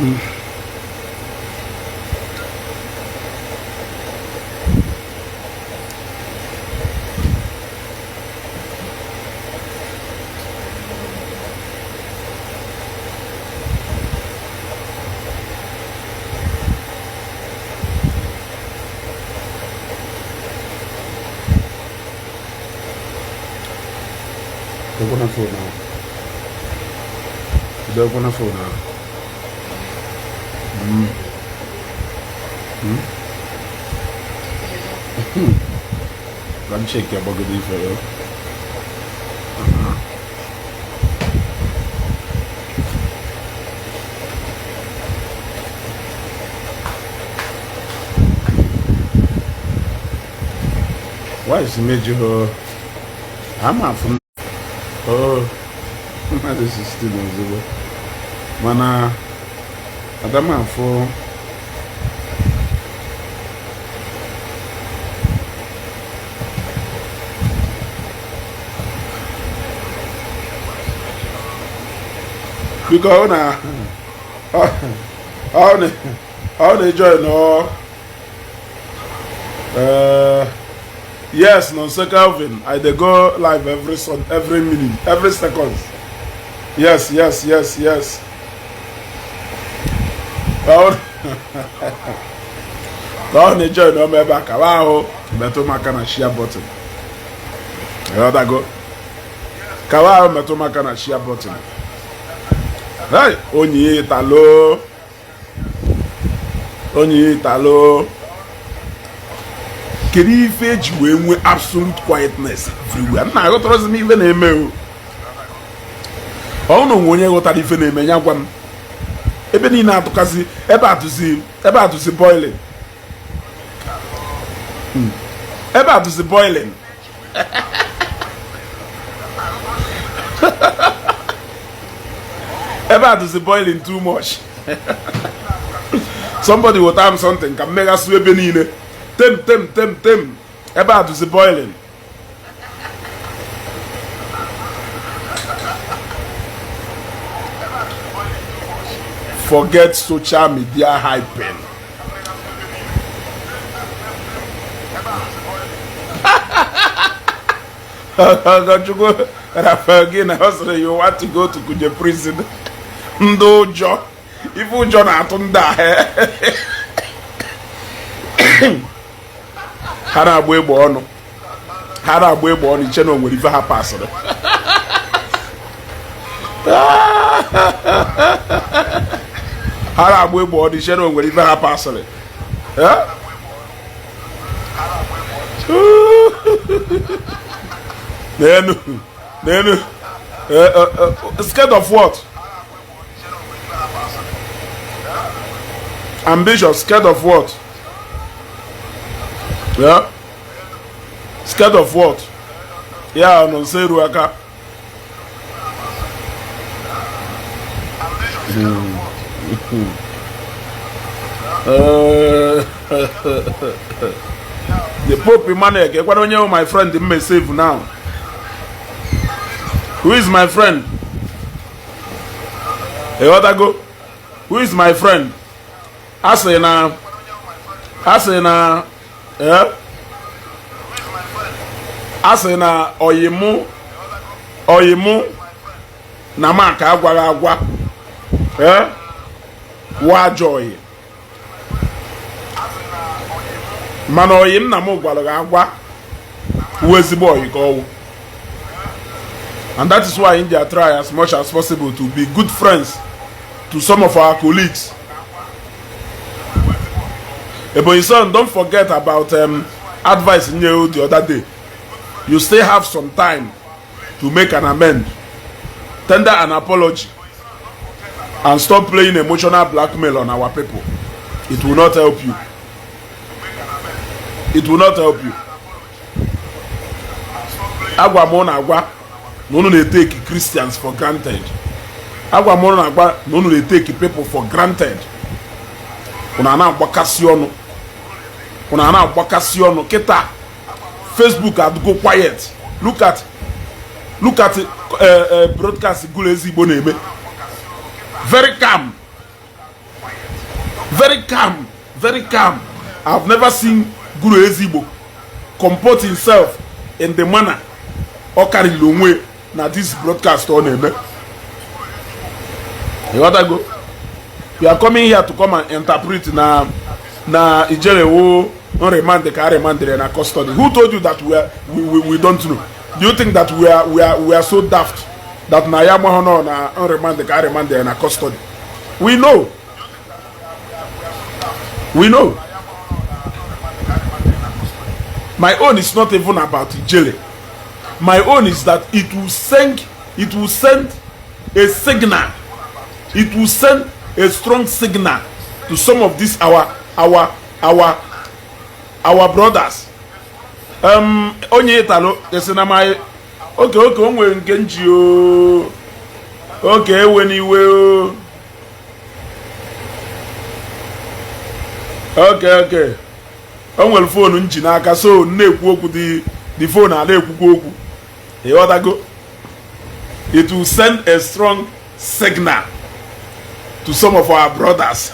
They're gonna phone now. They're gonna phone now. Let me check your buggy for you. Why is it made you? I'm not from. Oh, this is still visible. Mana, Adama for. Because now, how they join all. Yes, no, Sir Calvin. They go live every minute, every second. Yes. Now they join no me back. Wow, beto makana share button. That go. Kawa beto makana share button. Hey, onye talo. Can you fetch with absolute quietness everywhere? I'm not going to even a mail. Oh no, when you got a different name, young one. Even in to see about to see boiling. About to see boiling. About to see boiling too much. Somebody will time something can make us sweep in it. Tem. About to the boiling. Forget social media hyping. Again, you want to go to the prison. No job. If you John Atunda. Hara agba egbe ọnụ iche na onwere ife ha pasịrị. Hara agba egbe ọnụ iche na onwere ife ha pasịrị. Nenu. Scared of what? Ambitious, scared of what? Yeah? Scared of what? Yeah, no say Ruaka. The Pope Emmanuel, why don't you know my friend may save now? Who is my friend? Hey, what I go? Who is my friend? I say now. Yeah? Asị na oyimu na maka agwa wa joy mana oyim na m gwara agwa ezigbo oyi ka ọwụ. And that is why India try as much as possible to be good friends to some of our colleagues. But son, don't forget about advice in you the other day. You still have some time to make an amend, tender an apology, and stop playing emotional blackmail on our people. It will not help you. It will not help you. Agwa mona agwa, no they take Christians for granted. Agwa mona agwa, no they take people for granted. Unana bakasiono kita Facebook had go quiet. Look at broadcast Igbo name. Very calm. Very calm, very calm. I've never seen Guru Ezigbo comport himself in the manner or carry way now this broadcast on him. You want to go? You are coming here to come and interpret na Ijele who on remand the car remand in a custody. Who told you that we don't know? Do you think that we are so daft that na ya no na on remand the car remand in a custody? We know. We know. My own is not even about Ijele. My own is that it will send a signal. It will send a strong signal to some of these our brothers. Onye italo esina my okay onwe nke nji o okay ewe niwe o okay onwere phone nji n'aka so na-ekwu okwu the phone na-ekwu okwu. You want to go? It will send a strong signal to some of our brothers.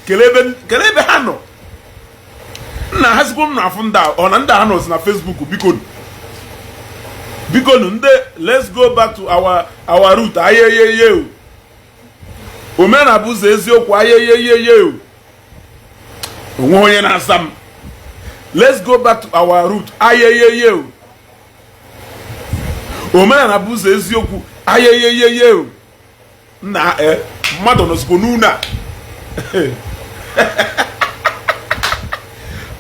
Kelebe hano na hasbum na funda on nda hano na Facebook bikonu nde. Let's go back to our root. Ayeyeye Omenala bụ eziokwu. Ayeyeye onwe onye na asam. Let's go back to our root. Ayeyeye Omenala bụ eziokwu. Ayeyeye na mmadụ nọzikwa n'una.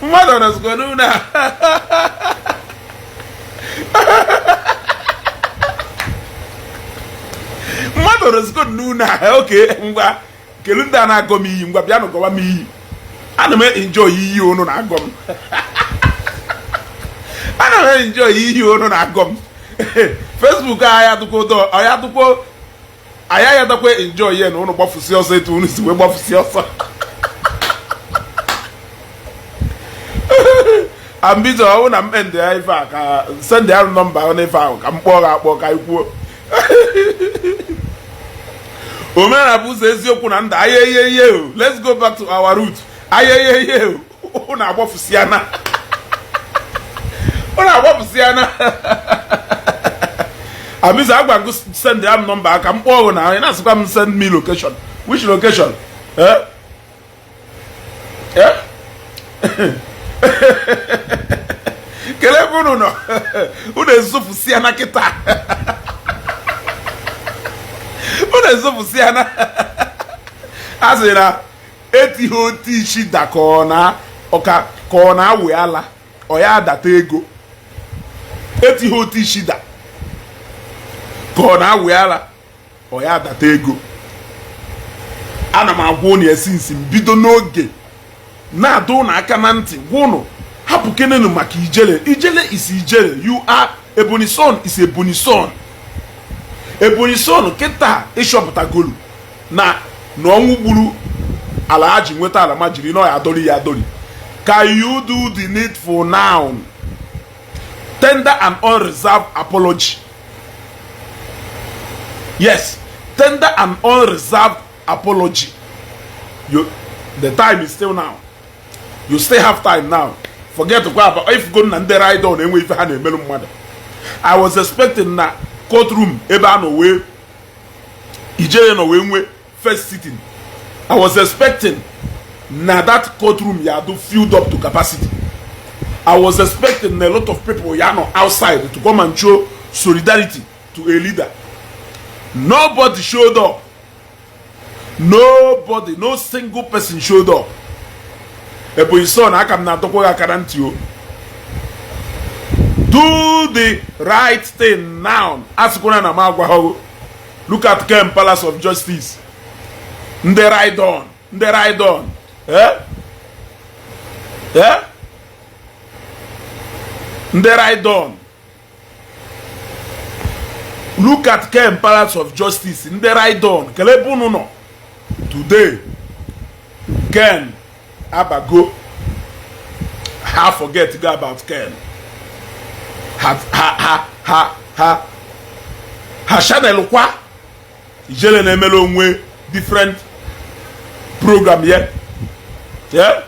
Mmadụ nọzikwa n'una. Mmadụ nọzikwa n'una. Okay, ngwa kelu ndị a na-agọ m iyi. Ngwa bịa nụgọwa m iyi. Ana m enjoy iyi onu na-agọ m. Ana m enjoy iyi onu na-agọ m. Facebook aya tukwo aya dakwa enjoy ye na unu gbafusi ọsọ etu unu si we gbafusi ọsọ. Ambizo ọ na mbende ya ife a ka send ya number on ife ahụ ka mkpọ ga-akpọ ka ikwuo. Omenala bụ eziokwu na nda. Ayeyeye let's go back to our root. Ayeyeye unu agbafusiana. Unu agbafusiana. Amiza agba send them number aka mkpọ na ị na-asịkwa m send me location. Which location? Kele bunu no. Unu ezufusiana kita. Unu ezufusiana. Azira etihoti shida kona oka kona we ala oya data ego. Etihoti shida kona we ala oya data ego. Ana m agwa unu esinsi mbido n'oge na-adụ na aka na ntị gwụnụ hapụ kenenu maka Ijele. Ijele is Ijele. You are Ebonyi son is Ebonyi son. Ebonyi son kịta ịchọpụtagolu na ọnwụ gburu ala ha ji nweta ala ma jiri na ya adori. Can you do the needful now? Tender an unreserved apology. Yes, tender an unreserved apology. The time is still now. You still have time now. Forget to go about if go na ndera I don't enwe ife ha na-emelu mmadụ. I was expecting na courtroom ebe a no we Ijele no we nwe first sitting. I was expecting na that courtroom ya do filled up to capacity. I was expecting a lot of people ya no outside to come and show solidarity to a leader. Nobody showed up. Nobody, no single person showed up. Ebonyi son aka m na-atọkwa ya aka na ntị o. Do the right thing now. Asịkwara na m agwa ha. Look at Kem Palace of Justice. Ndị ride on. Ndị ride on. Ndị ride on. Look at Kem Palace of Justice. Ndị ride on. Kele ebe unu nọ. Today, Ken Abago ha forget to go about Ken. Ha channel kwa Ijele na emelo onwe different program here. Yeah?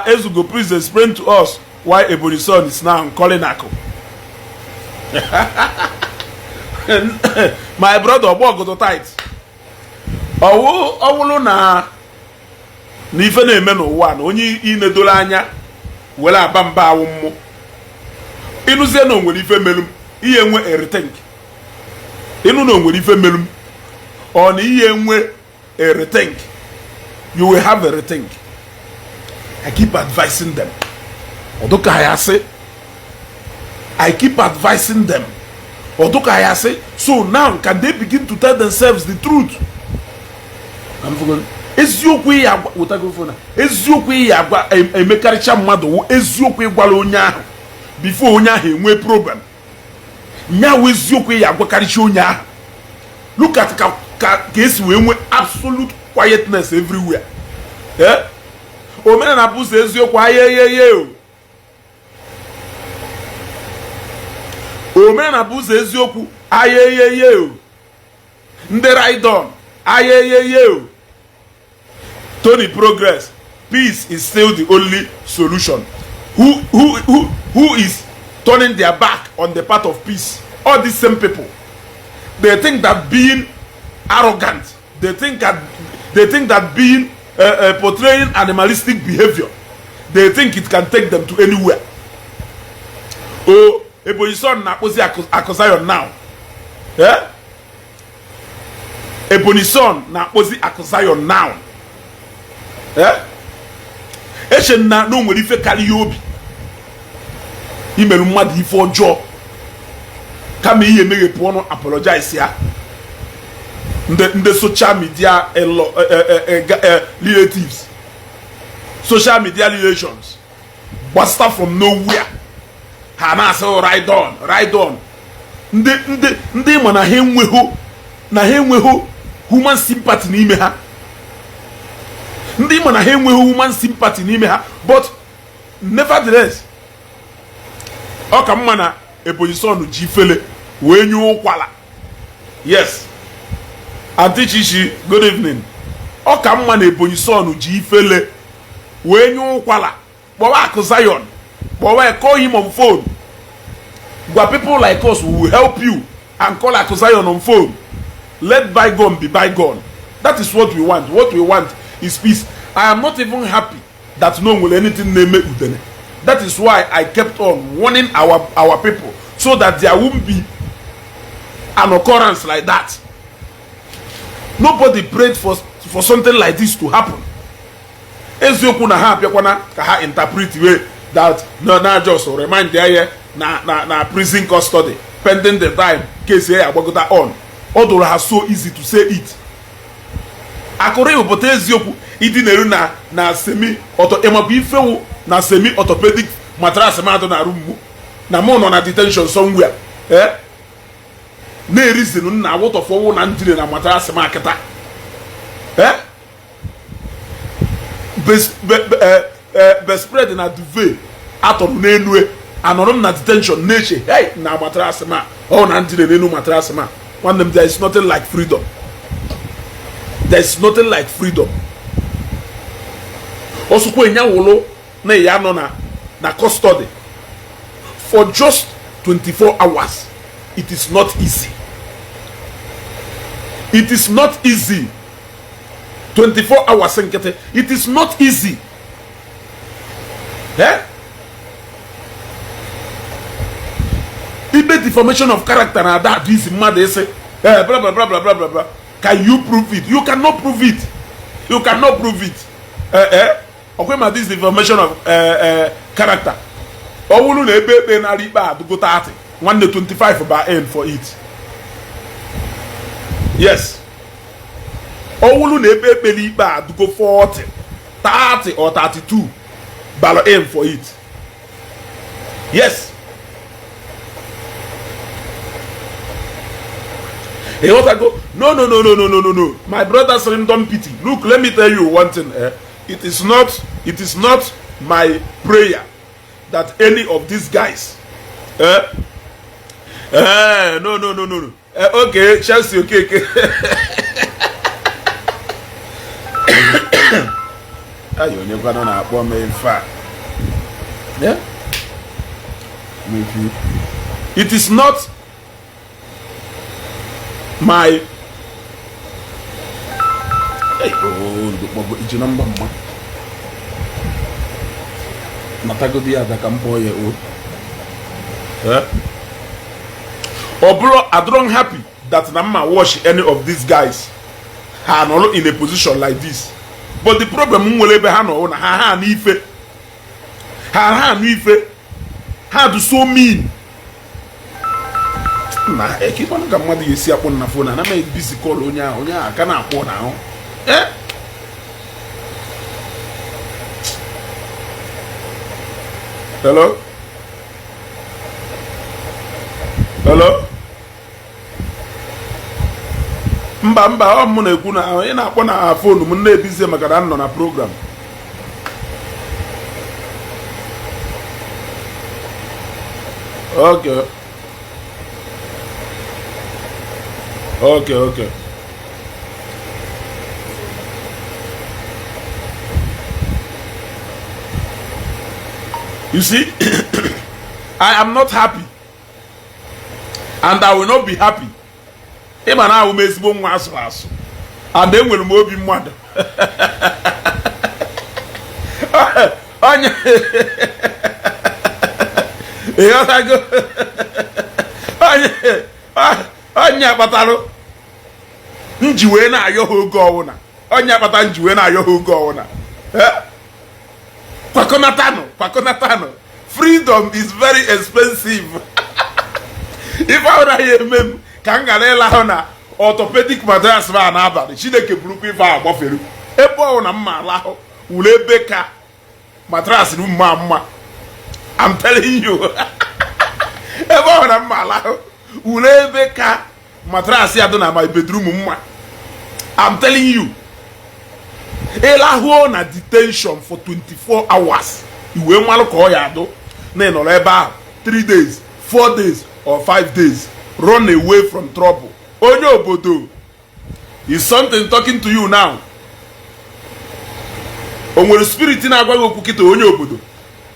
Ezugo, please explain to us why Ebony son is now calling Ako. My brother go to tight. Owulu na ife na-eme n'ụwa na onye inedola anya were aba mba awụ mmụ ịnụzie na onwere ife melum ihe enwe everything ịnụ na onwere ife melum ọ na ihe enwe everything you will have everything. I keep advising them. Odoka ya say I keep advising them. Odoka ya say, so now can they begin to tell themselves the truth? I'm forgetting. Eziokwu ya agwa utagofona. Eziokwu ya agwa emekaricha mmadu eziokwu gwala onye ahụ before onye ahụ enwe problem. Nya eziokwu ya agwa karicha onye ahụ. Look at ka esi we enwe absolute quietness everywhere. Eh? Omenala bụ eziokwu ayeyeye. Omenala bụ eziokwu ayeyeye. Ndị Raidon ayeyeye. Tony Progress, peace is still the only solution. Who is turning their back on the path of peace? All these same people. They think that being arrogant, they think that being portraying animalistic behavior, they think it can take them to anywhere. Oh, Ebony son na posi Akosayon now. Yeah? Ebony son na posi Akosayon now. Yeah? Eshen na no nwere ife kali obi. Imelu mmadu ife ọjọọ. Kama ihe meghepu ọnụ apologize ya. Ndị social media relatives, social media relations, basta from nowhere. Ha na-asị ride on. Ndị ma na ha enweghị human sympathy n'ime ha. Ndị ma na ha enweghị human sympathy n'ime ha, but nevertheless, ọ ka mma na Ebony son ji fele wee nye ụkwala. Yes. Auntie Ishi, good evening. Ọ ka mma na Ebony son ji ifele wee nye ụkwala. Kpọwa Akosayon. Kpọwa call him on phone. Gwa people like us will help you and call Akosayon on phone. Let bygone be bygone. That is what we want. What we want is peace. I am not even happy that no one will anything name Udele. That is why I kept on warning our people so that there won't be an occurrence like that. Nobody prayed for something like this to happen. Eziokwu na ha apịakwana ka ha interpret way that na just remind there na prison custody pending the time case here agbagota on. Although has so easy to say it. Akore obodo eziokwu idi neru na semi auto emabu ifewu na semi orthopedic mattress mado na room na mo no na detention somewhere. Na reason na what of owo na ndire na mattress marketa. Best spread na duvet atọrọ n'elu anọrọ na detention n'eche hey na mattress ma ọ na ndire n'elu mattress ma. One of them, there is nothing like freedom. There is nothing like freedom. Also, when you na custody for just 24 hours, it is not easy. It is not easy. 24 hours, it is not easy. Even deformation of character and that is mad. They say blah blah blah blah blah blah blah. Can you prove it? You cannot prove it. You cannot prove it. Okay, ma this deformation of character. Owulu na ebe na riba to go 30. 125 by end for it. Yes. Owulu na ebe riba to go 40, 30 or 32 by end for it. Yes. He also go, no. My brother Salim, don't pity. Look, let me tell you one thing. It is not my prayer that any of these guys no. Okay, Chelsea, okay. You never know that one in fact. Yeah? It is not my Iji number one. Matagodi ada kampo ye o. Obro, I don't happy that Nama watch any of these guys are not in a position like this. But the problem will be ha do so mean. Nah, I keep on coming to see upon the phone and I make busy call onya I cannot afford now. Hello? Hello? Mba ọ na-ekwu na ị na-akpọ na phone m na-ebizie maka na nọ na program. Okay. You see, I am not happy. And I will not be happy. Even I will make one was. And then we'll move in one. Onya batalo njiwe na ayoho go na onya bata njiwe na ayoho go na kwakonatano freedom is very expensive. If I would hear mem kangalela hona orthopedic mattress ba na abali chineke buruku ife agbafere ebo na mma laho ule beka mattress nu mma I'm telling you ebo na mma laho ule beka mattress ya do na my bedroom mma. I'm telling you elaho na detention for 24 hours iwe nwalu ko ya do na no eba 3 days 4 days or 5 days run away from trouble. Onye obodo is something talking to you now. Onwere spirit na agwa okwu kita onye obodo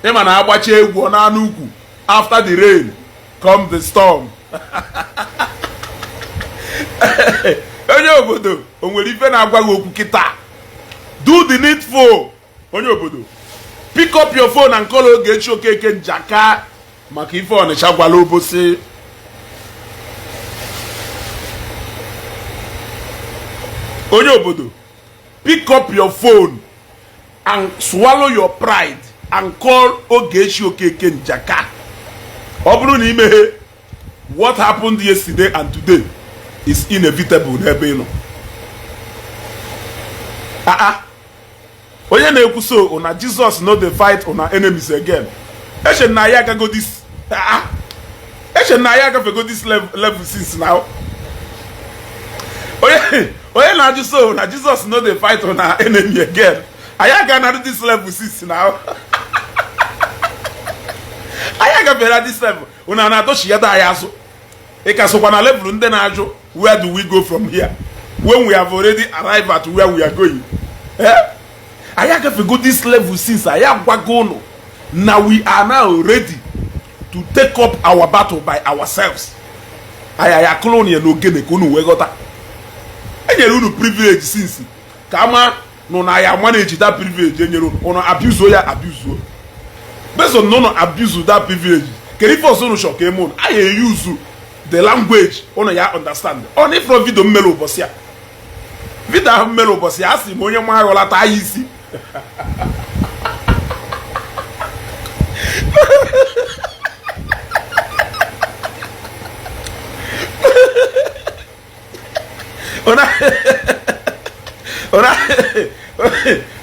ema na agbacha egwu na anu ugwu. After the rain come the storm. Onye obodo onwere ife na agwa okwu kita. Do the needful. Onye obodo pick up your phone and call Ogechi Okeke Njaka maka ife Ọnịcha gwala obosi. Onye obodo pick up your phone and swallow your pride and call Ogechi Okeke Njaka. Oburu ni imeghe what happened yesterday and today is inevitable n'ebe ino. Onye na-ekwu so una Jesus no dey fight una enemies again. Eshe na ya go this Eshe na ya go this level since now. Onye na-ajụ so na Jesus no dey fight una enemy again. Aya ga na this level since now. Aya ga bera this level. Una na doshi ya da aya so. E ka so kwa na level ndị na-ajụ where do we go from here when we have already arrived at where we are going. I have go this level since I have wagono. Now we are now ready to take up our battle by ourselves. I colonial no gene kunu wegota. Enyere unu privilege since. Kama no na ya manage that privilege enyere unu abuse ya abuse. Based on no abuse that privilege. Can you force unu shock emon? I use the language ono ya understand. Only from video melo bosia. Vida melo bosia asi monye ma yola ta isi.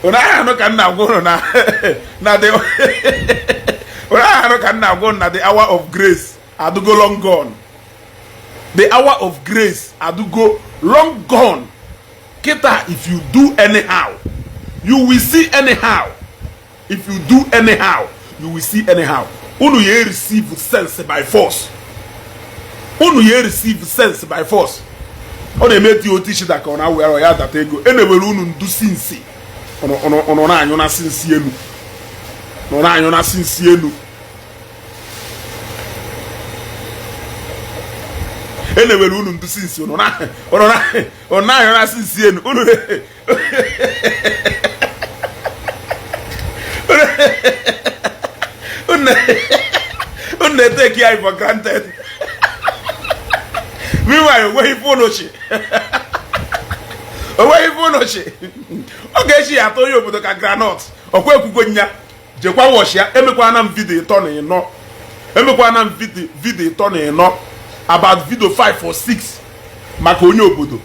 Ona no kan na go na the ona no kan na go na the hour of grace adugo long gone. The hour of grace adugo long gone. Kita, if you do anyhow, you will see anyhow. If you do anyhow, you will see anyhow. Unu ye receive sense by force. Unu ye receive sense by force. On a meti otishi that on our way that they go. Anyway, unu do sinsi. On na sinsi enu. On na sinsi enu. Anyway, unu do sinsi. On na sinsi enu. Unu take you for granted. Meanwhile, where you phone she? Where you phone she? Okay, she told you about the granite. Okwe kugonya. Jekwa wash ya. Emekwa na video turn in no. Emekwa na video turn in no. About video 5 or 6. Maka onye obodo.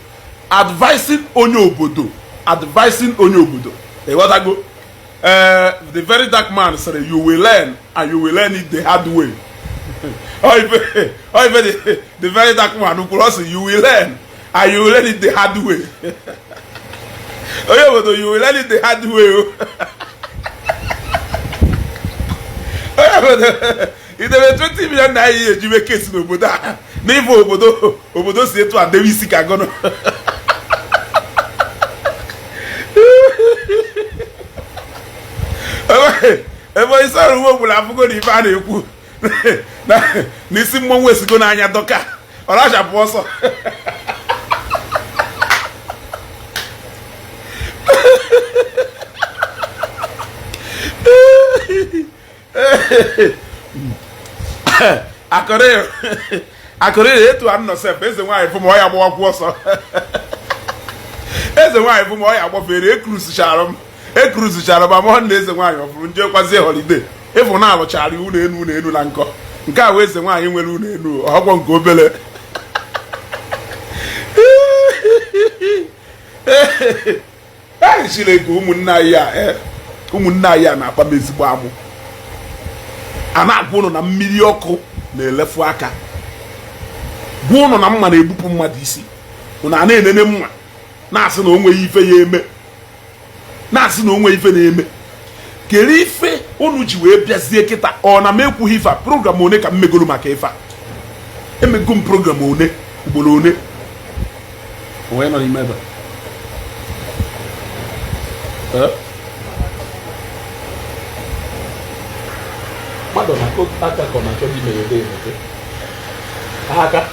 Advising onye obodo. Advising onye obodo. Hey, what I go? The very dark man said, you will learn, and you will learn it the hard way. The very dark man who could also, you will learn, and you will learn it the hard way. Oh, you will learn it the hard way. If there were 20 million naira, you make case no Buddha. Never Obodo say to a Davis Kagono. Everybody saw the woman have gone in Valley. Nissim one was going on your docker. Or I shall also. I could read to myself. That's the wife from why I walk was. That's the wife from why I walk very cruise sharon. A cruise sharon, but 1 day the wife from Jokwase holiday. If on our Charlie, Une Lanco. Nka where's the wine when you know, or one go belly. She like Umunaya, na Pabis Bamu. I'm not going on a mediocre, the left waka. Born on a man, a book madisi. When I name them, Nasan onwe ife yeme. Nasan onwe ife yeme. Kerife onuji we biazie kita ona meku hifa program one ka mmegolu maka ifa. Emegum program one ubolo one. Owe no remember. Madonna ko aka ko na chobi me yode nte. Aka.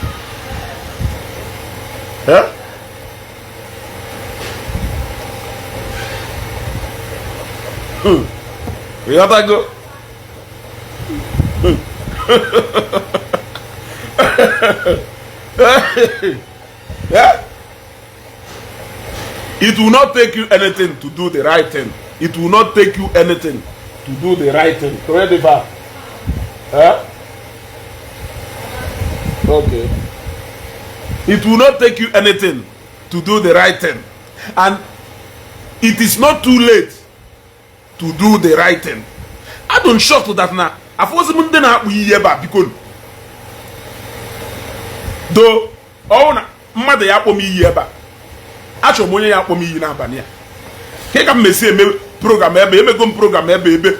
We gotta go. Yeah? It will not take you anything to do the right thing. It will not take you anything to do the right thing. Correct the verb? Okay. It will not take you anything to do the right thing. And it is not too late to do the right thing. I don't shock to that now. I force him to not be here because though oh mother ya me here ba acho monye ya me na abania ke ka mesi eme program ebe emego program ebe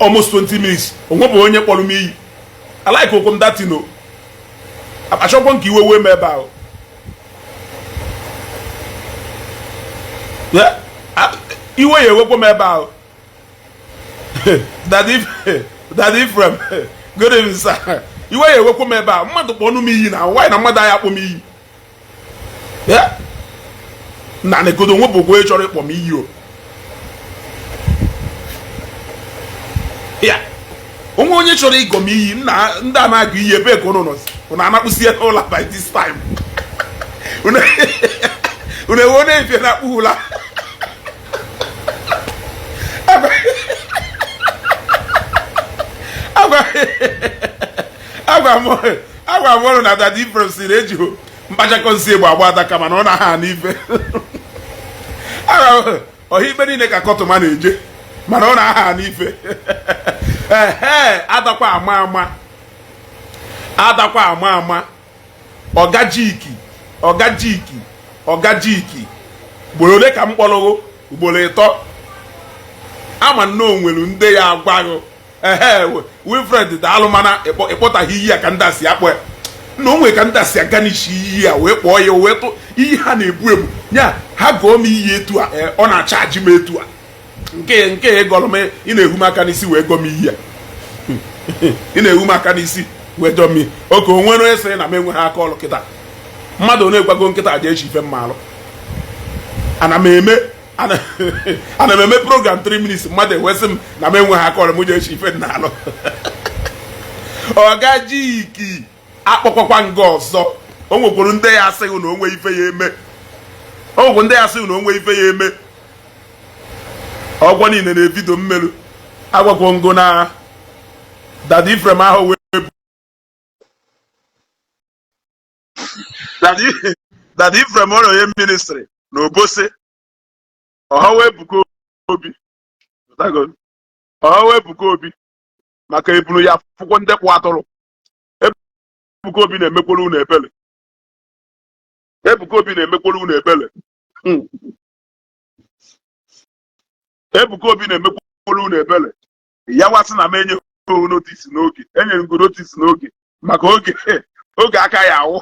almost 20 minutes onwo bo onye kpolu me I like okom that you know acho kon ki we me ba o yeah iwe ye we ko me ba o that if from good evening sir you were welcome eba mmadu kponu mi yi na why na mmadu ya kpo mi yi yeah na ne godo nwo bogwe choro ikpo mi yi o yeah onye choro igo mi yi na nda na agu yi ebe ko no no una anakpusie all by this time una wona ife na kpula agwa mo na that difference in ejo mpacha konsi egbo agba adaka mana na ha n'ife agwa ohibe ni ne ka kotoma na eje mana na ha n'ife adakwa ama ogajiki gboro le ka mkpologo ugboro ito ama nno onwelu nde ya agwago Wilfred da alụmana ịkpọtaghị iyi a ka ndị asị akpọ ya na onwe ka ndị asị aga n'isi iyi a wee kpọọ ya wee tụ iyi ha na-ebu ebu nya ha gụọ m iyi etu a ọ na-achaji m etu a nke ịgọrọ m ị na-ehu m aka n'isi wee gọọ m iyi a ị na-ehu m aka n'isi wee dọọ m oke o nwere onye sị na m enweghị aka ọrụ kịta mmadụ na-egwago nkịta ji echi ife mma alụ ana m eme program 3 minutes mmadụ ewesị m na m enweghị aka ọrụ m ji echi ife nna alụ ọgajiki akpọkwakwa nga ọzọ o nwekwuru ndị ya asịghị na onwe ife ya eme o nwekwu ndị ya asịghị na onwe ife ya eme ọgwọ niile na-ebido mmerụ agwakwo ngo na Dadi Ifrem ahụ wee Dadi Ifrem ụlọ onye ministri na Obosi ọha wee buko obi maka ebunu ya akwụkwọ ndekwa atụrụ Ebuka Obi na-emekwara unu ebele Ebuka Obi na-emekwara unu ebele Ebuka Obi na-emekwara unu ebele ya wasị na m enye notisi n'oge enyere ngo notisi n'oge maka oge aka ya awụ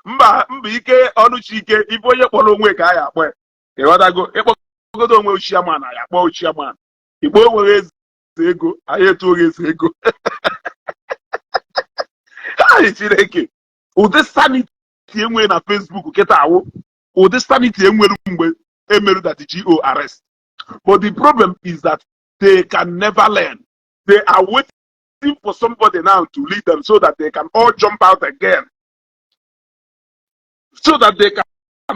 mba ike ọnụchi ike ibe onye kpọrọ onwe ka a ya akpọ ya ịghọtago ịkpọgodo onwe ochiaman ya akpọ ochiaman igbo onweghị eze ego anyị etu oghe eze ego anyị Chineke ụdị sanity enwe na Facebook kịta awụ ụdị sanity enwere mgbe emerụ that GO arrest. But the problem is that they can never learn. They are waiting for somebody now to lead them so that they can all jump out again. So that they can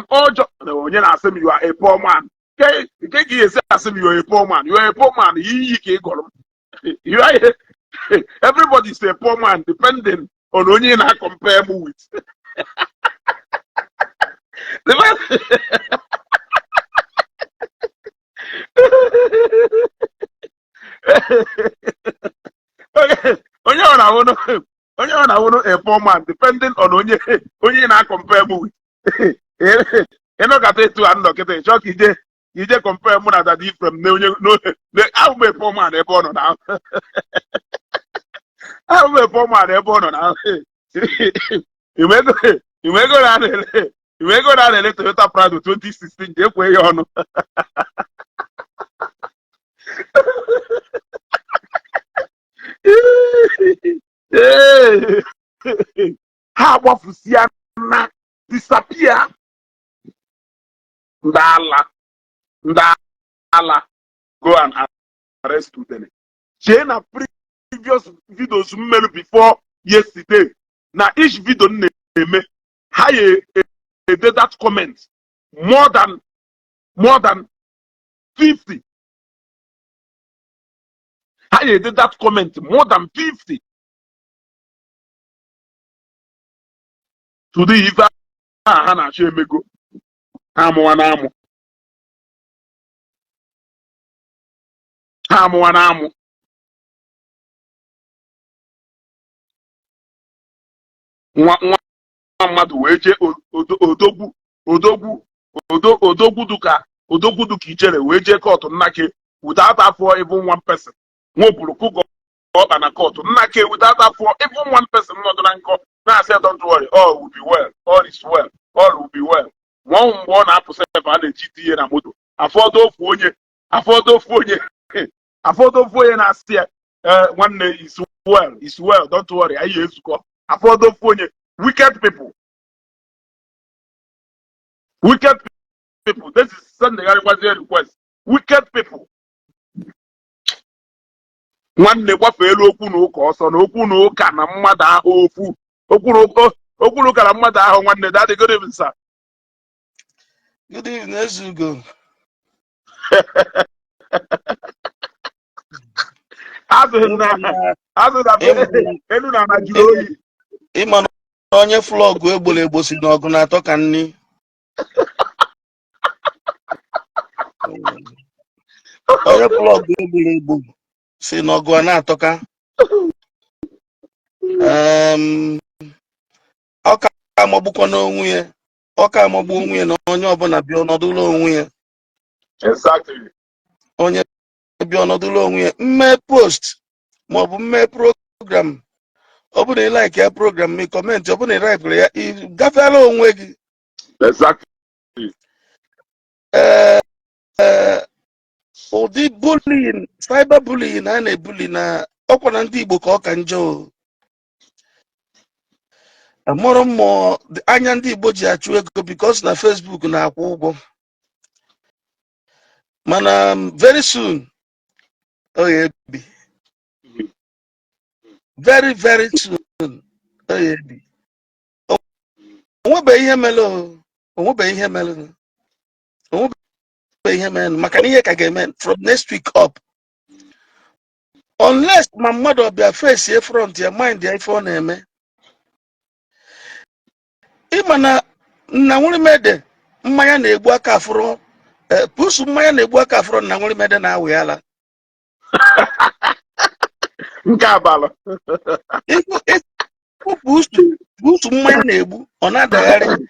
all jump. No, you know, you are a poor man. Okay, you are a poor man. You are a poor man. You are everybody is a poor man, depending on who you compare with. Onye ọ na-awụnụ a poor man depending on onye na-compare m with. Ịnọkọta etu a nnọkịta ịchọ ka ije compare mụ na Dadi Ifrem na onye ahụ m a poor man ebe ọ nọ na ahụ m a poor man ebe ọ nọ na ego na-ele Toyota Prado 2016 ji ekwe ya ọnụ ha agbafusia na disappear ndị ala go and arrest Udele. Chee na previous videos mmelu before yesterday na each video na-eme ha did that comment more than 50. I did that comment more than 50. Today, if I na chemego, hamu nwa mmadụ wee jee odogwu duka Ijele wee jee kọtụ Nnake without afọ even one person. Nwoburu kugo ọba na kọtụ Nnake without afọ even one person nọdụ na nkọ na-asị don't worry, all will be well, all is well, all will be well. Nwa mgbe ọ na-apụ sef a na-eji tinye na moto afọdụ ofu onye na-asị ya nwanne is well, don't worry, anyị ezukọ afọdụ ofu onye. Wicked people. This is Sunday request. Wicked people. Nwanne gbafeelu okwu na ụka ọsọ na okwu na ụka na mmadụ ahụ ofu. Okwu na ụka na mmadụ ahụ nwanne. Daddy, good evening, sir. Good evening, Ezugo. Azụ na elu na jụrụ oyi. Ịma na onye flọgụ egboro egbo si n'ọgụ na-atọ ka nni. Onye flọgụ egboro egbo si n'ọgụ a na-atọka. Ọka amagbukwa n'onwe ya. Ọka amagbu onwe ya na onye ọbụla bịa ọnọdụ ụlọ onwe ya. Exactly. Onye bịa ọnọdụlụ onwe ya mme post ma ọ bụ mme program ọ bụ na ị like ya program ma comment ọ bụ na ị like ya gafeela onwe gị. Exactly. Ụdị bullying, cyber bullying a na-ebuli na ọkwa na ndị Igbo ka ọ ka njọ. Amụrụ mmụọ anya ndị Igbo ji achụ ego because na Facebook na-akwụ ụgwọ. Mana very soon ọ ga-ebi. Very very soon ọ ga-ebi. Onwebe ihe mere maka na ihe ka ga-eme from next week up. Unless ma mmadụ ọbịa face ye front ya mind ya ife ọ na-eme. Ịma na nwere mede mmanya na-egbu aka afụrụ pusu mmanya na-egbu aka afụrụ na nwere mede na-awụ ya ala. Nke abalị. Pusu mmanya na-egbu ọ na-adagharị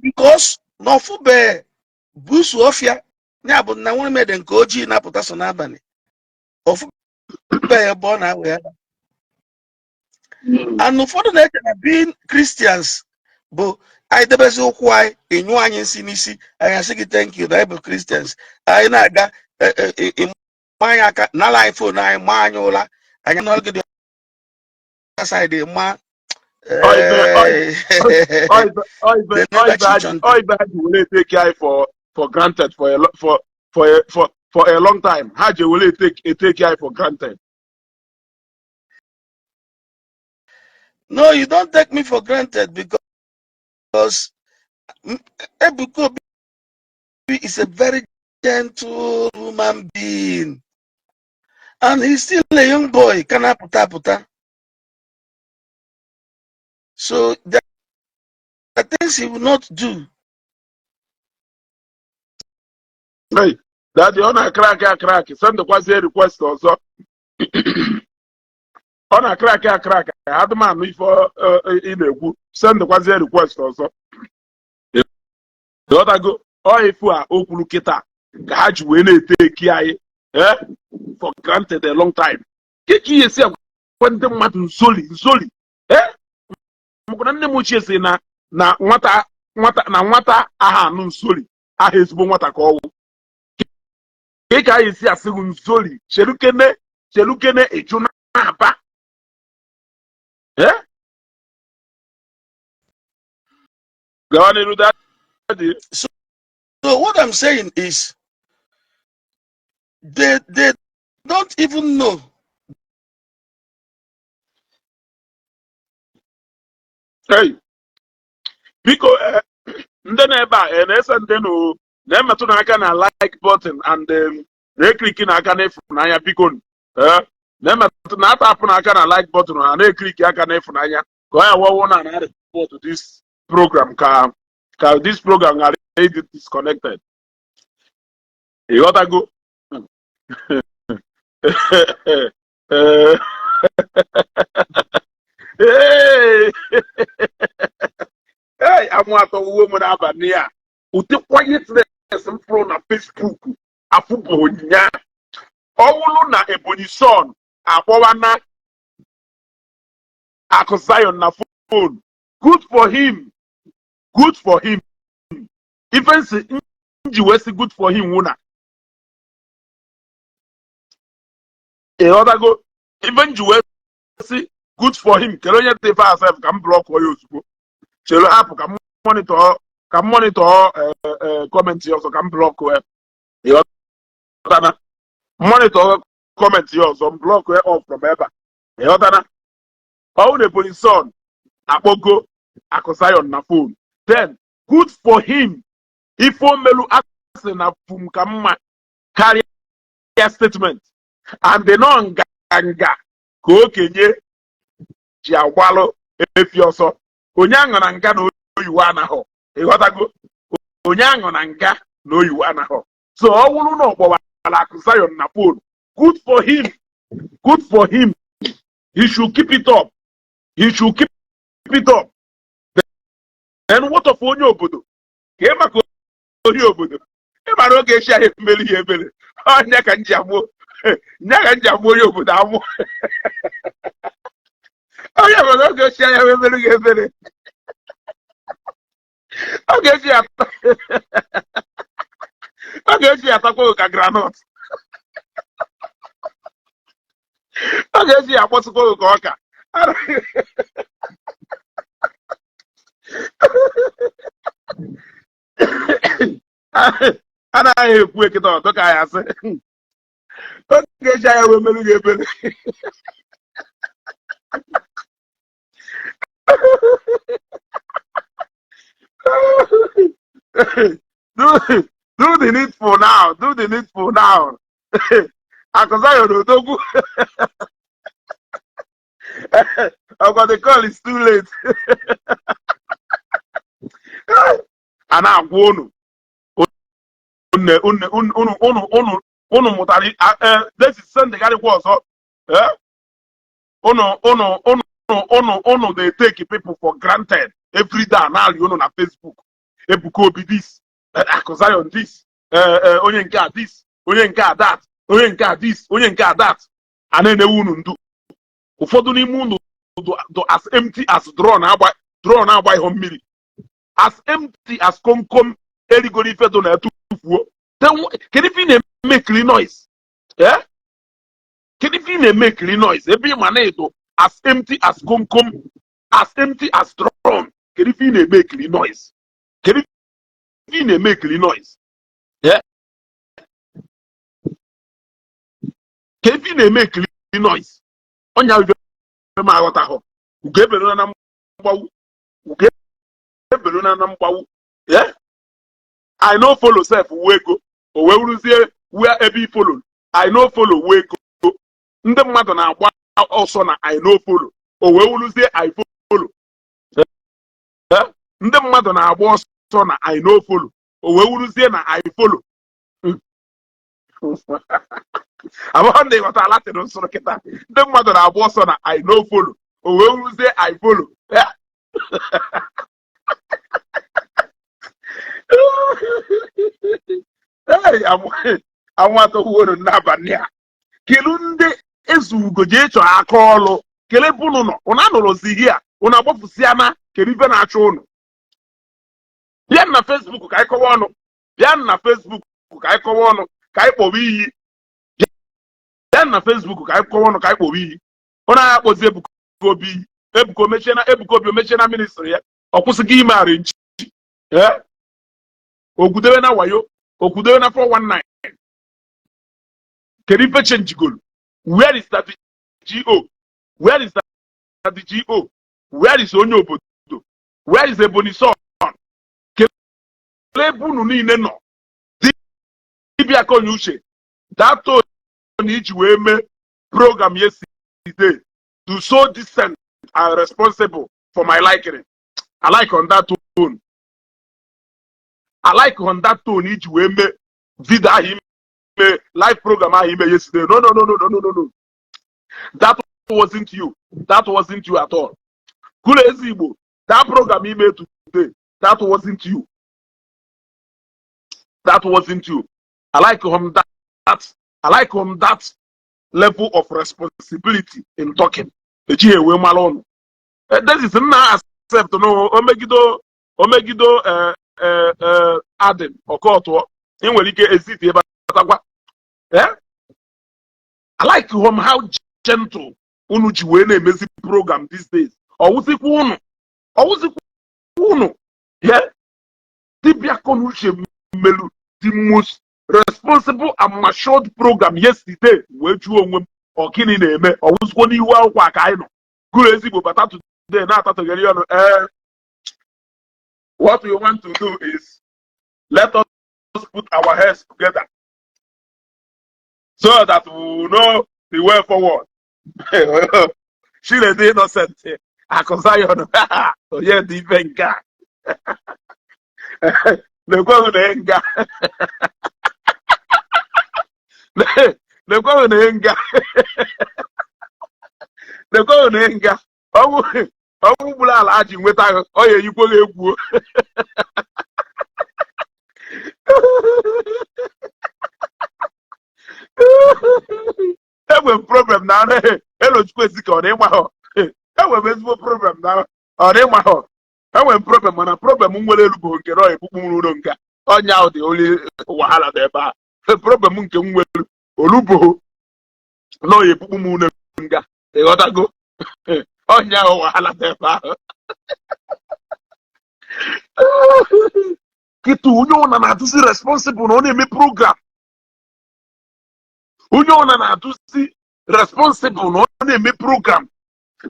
because na ọfụbe busu ọfịa ya bụ na nwere mede nke ojii na-apụta so n'abalị. Ọfụbe ebe ọ na-awụ ya ala. And ụfọdụ na-eche na being Christians bụ anyị debezi ụkwụ anyị enyu anyị nsị n'isi anyị asị gị thank you na anyị bụ Christians anyị na-aga ma anyị aka n'ala iPhone anyị ma anyị ụla anyị n'ọgịdị side ma will take you for granted for a long time. How do you take you for granted? No, you don't take me for granted because Ebuko is a very gentle human being. And he's still a young boy. Puta. So there are things he will not do. Hey, that the honor crack. Send the quasi request also. On a crack. I had the man before in the send the quasi request also. The other go, or if you are Okuluketa, had you win it take for granted a long time. Get you yourself when the matter solely. Mukunande muchese na nwata aha nu solely. Aha ezigbo nwata ka ọwụ. Ka anyị si asịgụ nsoli chelukene ejuna aba. Go on into that. So what I'm saying is they don't even know. Hey, because ndị na-ebe a na-ese ndị no na-emetụ n'aka na like button and na-ekliki n'aka n'ịfụnanya biko na-emetụ na-atapụ n'aka na like button na na-ekliki aka n'ịfụnanya ka ọ ya wawo na report this program ka this program ghara ịdị disconnected. You gotta go. Hey, I'm at a woman abania. Uti quietness from na Facebook. Afubo nya. Owulu na ebony son. Abawana. Akosayon na phone. Good for him. Even si njiwesi good for him wuna. Other go. Even njiwesi good for him. Kelonya tefa herself can block or use. Chelo app can monitor comments also can block where monitor comments also block where off from ever. How the police son Apogo Akosayon na phone. Then good for him. If melu asena fum kama carry statement and the non ganga ko kenye jiawalo efioso onyango na nga no oyiwa anaho ịghọtago onyango na nga no oyiwa anaho so ọwụrụ na ọgbọwala Akosayon na phone. Good for him. He should keep it up. Then what of onye obodo ka maka onye obodo ịmara oge echi ahụ emeli ya ebele onye ka nji amụ Nyaga Jamboyo would have oh yeah, but I'll go share every okay, she attacked a granite. Okay, she what's to go coca. And I quick it out. Okay, I said, okay, I will do the needful now. Do the needful now. Because I don't know. I've got the call, it's too late. And I'm going. This is Sunday. They take people for granted every day. Now you know on Facebook. Ebuko be this. Akozai on this. Onyenka this. Onyenka that. Onyenka this. Onyenka that. And then they won't do. Ụfọdụ n'ime unu do as empty as drawn out by homili. As empty as kom erigoro ife do na etufuo. Then can if make noise? Yeah? Can if make noise? Every man as empty as kom, as empty as drawn. Can if make noise? Can if make noise? Yeah? Can if make noise? Onya ma agota ho ugebelu na mgbawu yeah I no follow self we go o we ruzie where every follow I no follow we go ndị mmadụ na-agba ọsọ na I no follow o we ruzie I follow yeah ndị mmadụ na-agba ọsọ na I no follow o we ruzie na I follow about they got a Latin on Soroketa. The mother I was on I no follow. Or when we say I follow. Yeah. Hey, I want to word Nabania. Kilunde Ezugo Jecho Akolo. Kelepuno, Onano Zia, Unabofu Siana, Keliven Achono. Bien na Facebook, Kaikono. Bien na Facebook, Kaikono, Kaipovi. Then na Facebook ka ko wono ka ikpobi ona akpozi ebuko mechena ministry ya okwusigi imari nchi eh ogudewe na wayo ogudewe na 419 kedi pe change goal where is that GO where is that GO where is onye obodo where is Ebony son kelebunu niile no dibia ko nyuche that Iji Weme program yesterday to so decent and responsible for my liking. I like on that tone. I like on that tone Iji Weme vida him live program him yesterday. No. That wasn't you. That wasn't you at all. Kultur Igbo, that program he made today. That wasn't you. That wasn't you. I like him I like on that level of responsibility in talking. This is not accept no omegido Adam or Kultur in where you get a city about yeah. I like him how gentle Unuji Wene Messi program these days. Or was it one? Or was it one? Yeah. Tibia Konuche Melu the most responsible and matured program yesterday. Where you or killing name or who's going to work I know. Good as but today not what we want to do is let us put our heads together so that we will know the way forward. She is innocent. I can say oh yeah, the venga. The go to the go to enga. The go to enga. Oh, bula laji weta. Oh yeah, you go egwu. enwe problem na elochukwu ezika ọ na ịma ha enwe ezigbo problem na ọ na ịma ha enwe problem mana problem nwere elu bụ nke nọ ekpukpu ụlọ nga ọnya ahụ dị oli wahala dị ebe a problem nke m nwere olubo nọ ekpukpu m ụlọ nga ịghọtago ọnya ahụ wahala dị ebe ahụ kịta onye ọna na-atụsi responsible na ọ na-eme program onye ọna na-atụsi responsible na ọ na-eme program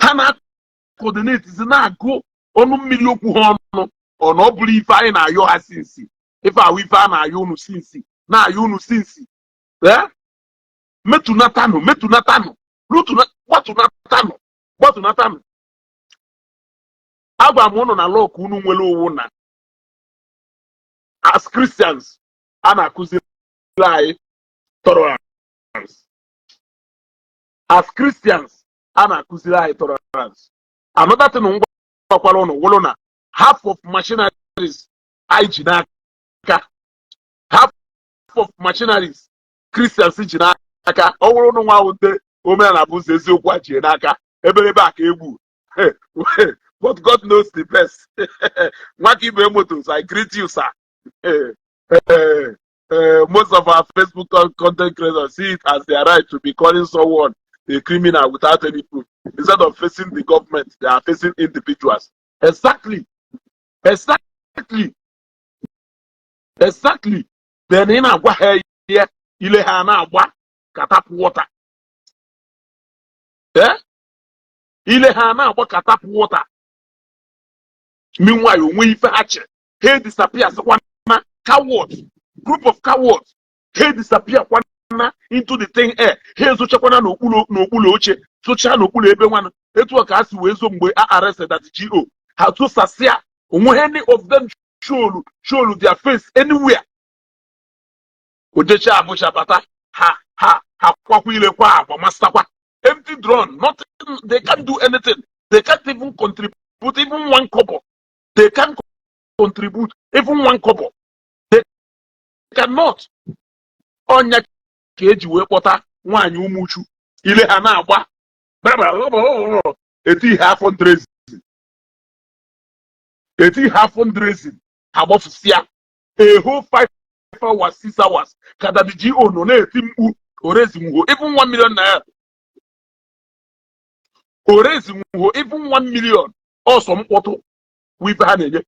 ha na-coordinate zi na-agụ ọnụ mmiri okwu ha ọnụ ọ na ọ bụrụ ife anyị na-ayọ ha sinsi ife ahụ ife a na-ayọ unu sinsi na-ayọ unu sinsi metunatanụ gbatunatanụ agwa m ụnụ na lọk unu nwere owu na as Christians a na-akụziri anyị tolerance as Christians a na-akụziri anyị tolerance another thing ngwakwara ụnụ wụrụ na half of machineries anyị ji n'aka half of machineries Christians ji n'aka ọ wụrụ ụnụ nwa ụdị omenala bụ ụzọ eziokwu a ji n'aka eberebe a ka egbu but God knows the best. Nwaki Motos, I greet you, sir. Most of our Facebook content creators see it as their right to be calling someone a criminal without any proof. Instead of facing the government, they are facing individuals. Exactly. Then in agwa here, ile hana agwa katap water. Ile hana agwa katap water. Meanwhile, when you hatch, he disappears one coward, group of cowards. He disappear one into the thing air. He is such a one no uloche, such a no one. It was as we are arrested at the GO. How to sasia when any of them show their face anywhere. Udecha Bushabata, ha, empty drone, nothing, they can't do anything, they can't even contribute even one kobo. They can't contribute even one kobo. They cannot. Onya keji we pota nwanyi umuchu ile ha na agba eti half fundraising agbafusia a whole 5 hours 6 hours kada the GO no na eti mkpu orezimwo even 1 million naira orezimwo even 1 million also mkpoto we had a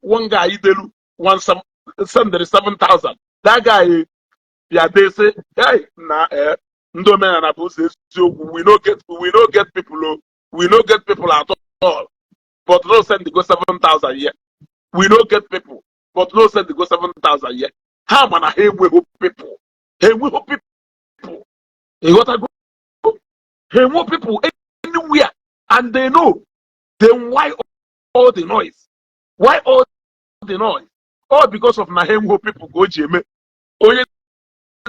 one guy Idelu one send 7,000. That guy they say, hey, Omenala we don't get people at all. But no send to go 7,000 yet. We don't get people, but no send to go 7,000 yet. How man hey we hope people. Hey we hope people. Hey what I go? Hey more people anywhere and they know. Then why all the noise? Why all the noise? All because of Nahemwo people go Jimmy. Oh, you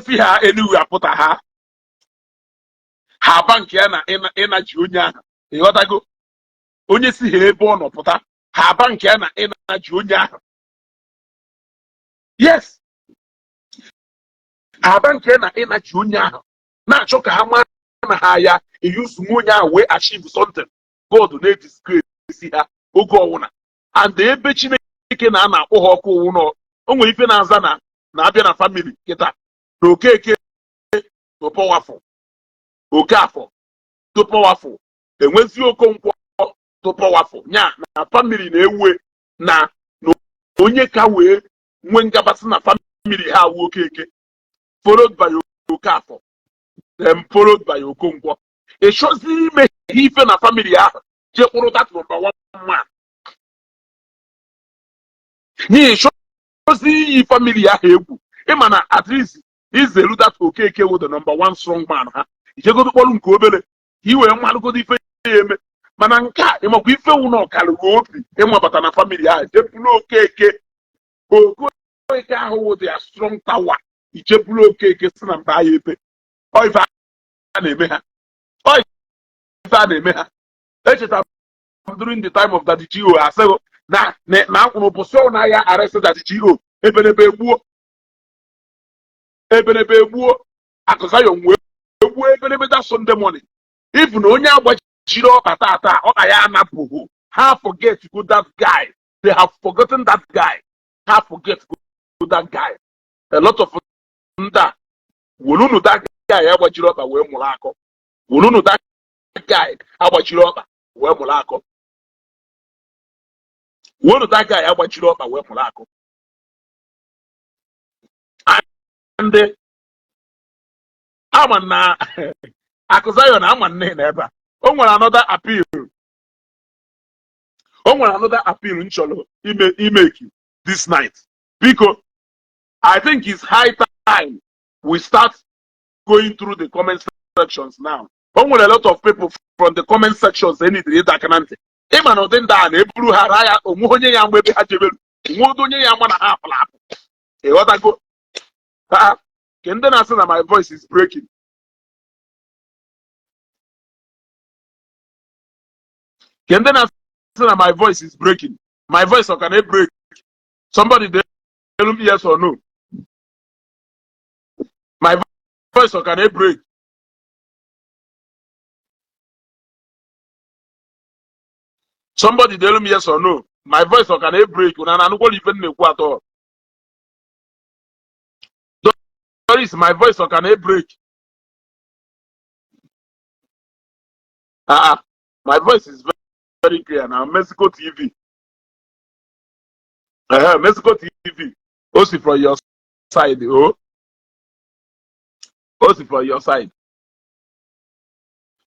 see her anywhere put her. Her bank na junior. You got to go. Only see her born or put her bank na junior. Yes. Her bank na junior. Now, choke her man higher. He used to way achieve something. God will not disgrace her. And the ebe Chineke na ọkụ ụnọ onwe ife na-aza na abịa na family kịta na Okeke to powerful Okafọ to powerful enwezi Okonkwo to powerful nya na family na-ewe na onye ka wee nwe ngabasị na family ha wu Okeke followed by Okafọ then followed by Okonkwo e shozi ime ife na family ahụ jekwuru that number 1 man ni shozi iyi family ahụ egwu ịma na at least izelu that Okeke with the number 1 strong man ha ijegodo kpọrụ nke obere iwe mmalụgodo ife ya eme mana nke a ịmakwa ife wu na ọkalụgo obi ịmabata na family ahụ jepụrụ Okeke ahụ with their strong tower ijepụrụ Okeke si na mba ya ebe ife a na-eme ha echeta during the time of that GO asego na akwụrụ ụbọchị na ya arrested that GO ebenebe egbuo Akụzayon wee gbuo ebelebe that Sunday morning. Even onye agbachiri ọka tata ọka ya anapụghị. Ha forget to go that guy. They have forgotten that guy. Ha forget to go that guy. A lot of ndị wolunu that guy agbachiri ọka wee mụrụ akọ. Wolunu that guy agbachiri ọka wee mụrụ akọ. Wolunu that guy agbachiri ọka wee mụrụ akọ. And ama na Akụzayon ama nne na ebe a. O nwere another appeal. O nwere another appeal nchọrọ imake this night. Because I think it's high time we start going through the comment sections now. O nwere a lot of people from the comment sections they need to read that ntị. Ịma na ụdị ndị a na-eburu ha ara ya onwe onye ya mgbe ebe ha jebelu. Onwe onye ya ma na ha apụla apụ. Ịghọtago? Ke ndị na-asị na my voice is breaking. Ke ndị na-asị na my voice is breaking. My voice or can it break? Somebody tell me yes or no. My voice or can it break? Somebody tell me yes or no. My voice or can it break? Una na nukwo even na-ekwu at all. Doris, my voice or can it break? My voice is very clear now. Mexico TV. Mexico TV. Also from your side. Also from your side.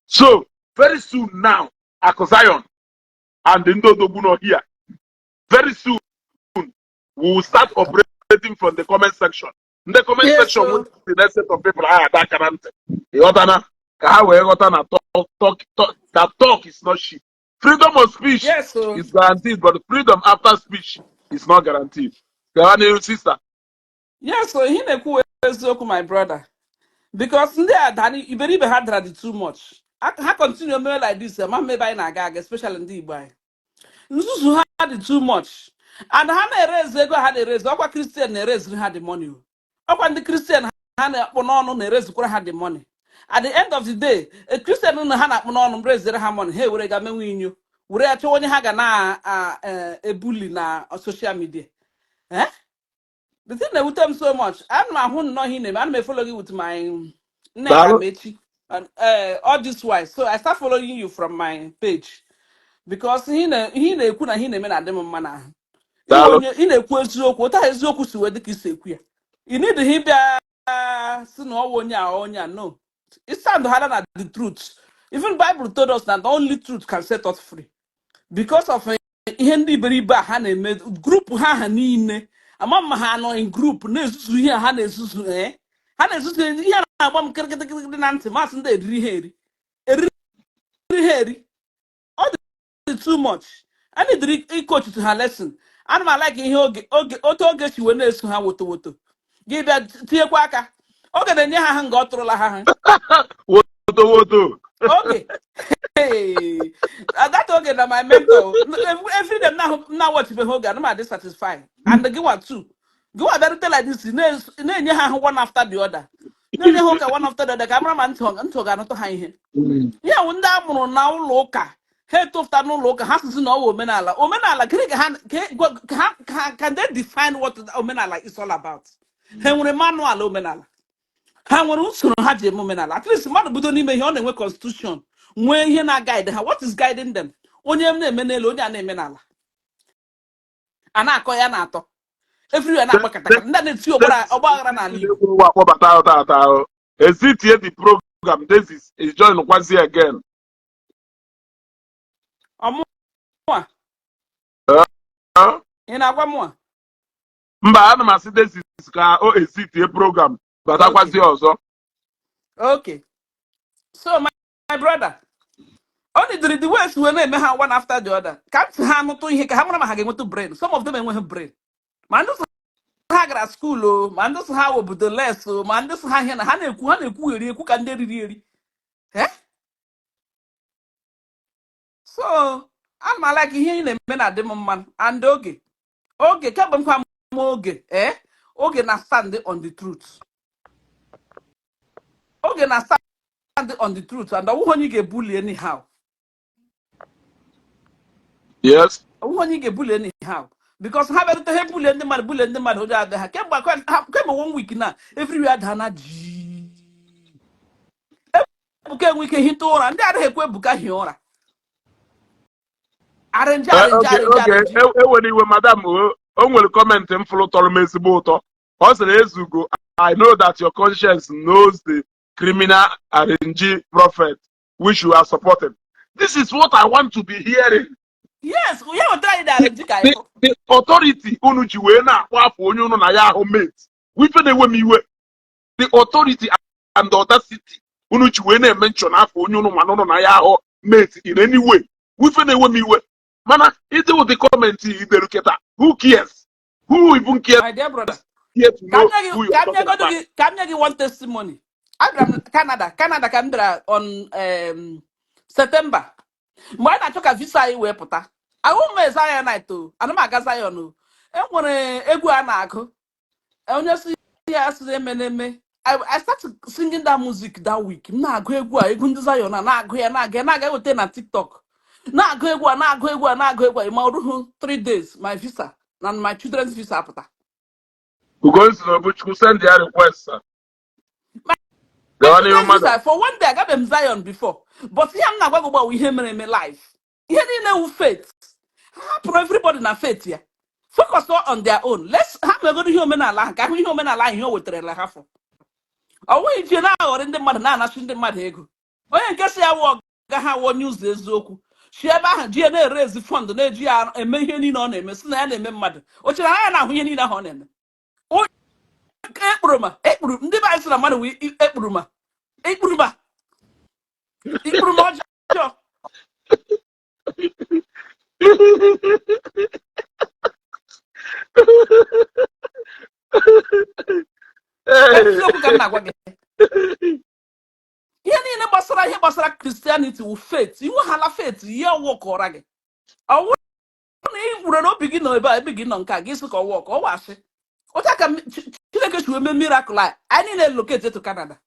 So, very soon now, Akụzayon and the Ndodoguno here. Very soon, we will start operating from the comment section. In the comment section, the next set of people are that current. That talk is not cheap. Freedom of speech is guaranteed, but freedom after speech is not guaranteed. Sister. Yes, so he never my brother. Because they believe had too much. I continue like this, especially in Ndi Igbo. Nzuzu had too much. And they had a raise. Okwa Christian had the money. Okwa the Christian had the money. At the end of the day, a Christian raise their money. Hey, we got me you. We are only a bully na social media. Eh? The thing that would tell me so much, I'm not know him. I'm following with my and all this wise. So I start following you from my page because he could he name at them manner. In a question, what I is Zoku to the kiss queer. You need him soon or one ya no. It's time to have the truth. Even Bible told us that the only truth can set us free. Because of Hindi Beriba Hane made group Hanine. Among Mahano in group, Nesu here, Hanesu, eh? Hanesu, here, I want Kirkatan, Martin, they rehead. All the too much. I need to coach to her lesson. And my like in Oto gets you when there's how to give that Tia Quaka. Okay, then you haven't got through La Okay. Hey, that okay that my mentor. Every them now what you Hogan, I'm dissatisfied. And the give one too. Go out there like this. Then you have one after the other. Then you hook one after the other. Cameraman tongue and toga not to hide him. Yeah, when that one now loca. Head of that no loca has to know Omenala. Omenala can they define what Omenala is all about? Henry Manuel Omenala. Ha nwere usoro ha ji Omenala. At least mmadụ budo n'ime ihe ọ na-enwe constitution nwee ihe na-guide ha. What is guiding them? Onye m na-eme n'elu onye a na-eme n'ala. A na-akọ ya na-atọ. Everywhere na-agba katakata. Ndị na-eti ọgbaghara n'ala Igbo. Ezitie the program. This is join Kwazi again. Ọmụwa. Ị na-agwa mụwa? Mba, ana m asị this is ka o ezitie program. But I was also. Okay. So my brother, only the West will name one after the other. Can't handle to here. How to brain? Some of them have brain. Man, this hagra school, oh, man, this how about the less, oh, man, this how cook and really. Eh? So I'm like hearing a men at the man and okay. Okay, come okay, eh? Okay, now stand on the truth. gonna stand on the truth and when you get bully anyhow. Yes. When you get bully anyhow. Because how about the bully and the man who are there? Came back 1 week now. Everywhere Dana G. Okay, we can hit on and that have buka hiora. Okay. When madam will comment and follow Tolmes Boto. Also, I know that your conscience knows the criminal RNG prophet which you are supporting. This is what I want to be hearing. Yes, we have tried that. The authority unujiwena wafu onyono na ya homemate. We pay the way me way. The authority and the audacity unujiwena mention afu onyono manono na ya homemate in any way. We pay the way me way. Mana, it will the comment in the locator. Who cares? Who even cares? My dear brother. Here to know who you are talking about. Can you give one testimony? I'm Canada. Canada came there on September. Why not took a visa we put? I won't miss Zion night too. And I'm a Zion. And when a guanaco, I only see yes, I started singing that music that week. Nah, go I couldn't Zion and I go and I get with a TikTok. Nah, go 3 days. My visa and my children's visa after. Who goes to which send their request, sir? Visa, for 1 day, I got them Zion before. But here I'm not going to go with him in my life. Here they know faith. For everybody in faith here. Focus on their own. Let's have a good Omenala. Can we Omenala here with the half? Oh, wait, you now or in the mother, now, in the mother. Oh, I guess I walk. Gaha one news this Zoku. She ever had GNA raise the fund, the GR, and make any on him, a snare and mother. What you are we need a honor. Oh, Ebruma, device the money we Ebruma. Ebruma. Ebruma. Here basara Christianity with faith. You have faith, you walk or again. I would not begin on Kagis or walk or wash it. What I can a miracle. I need to locate it to Canada.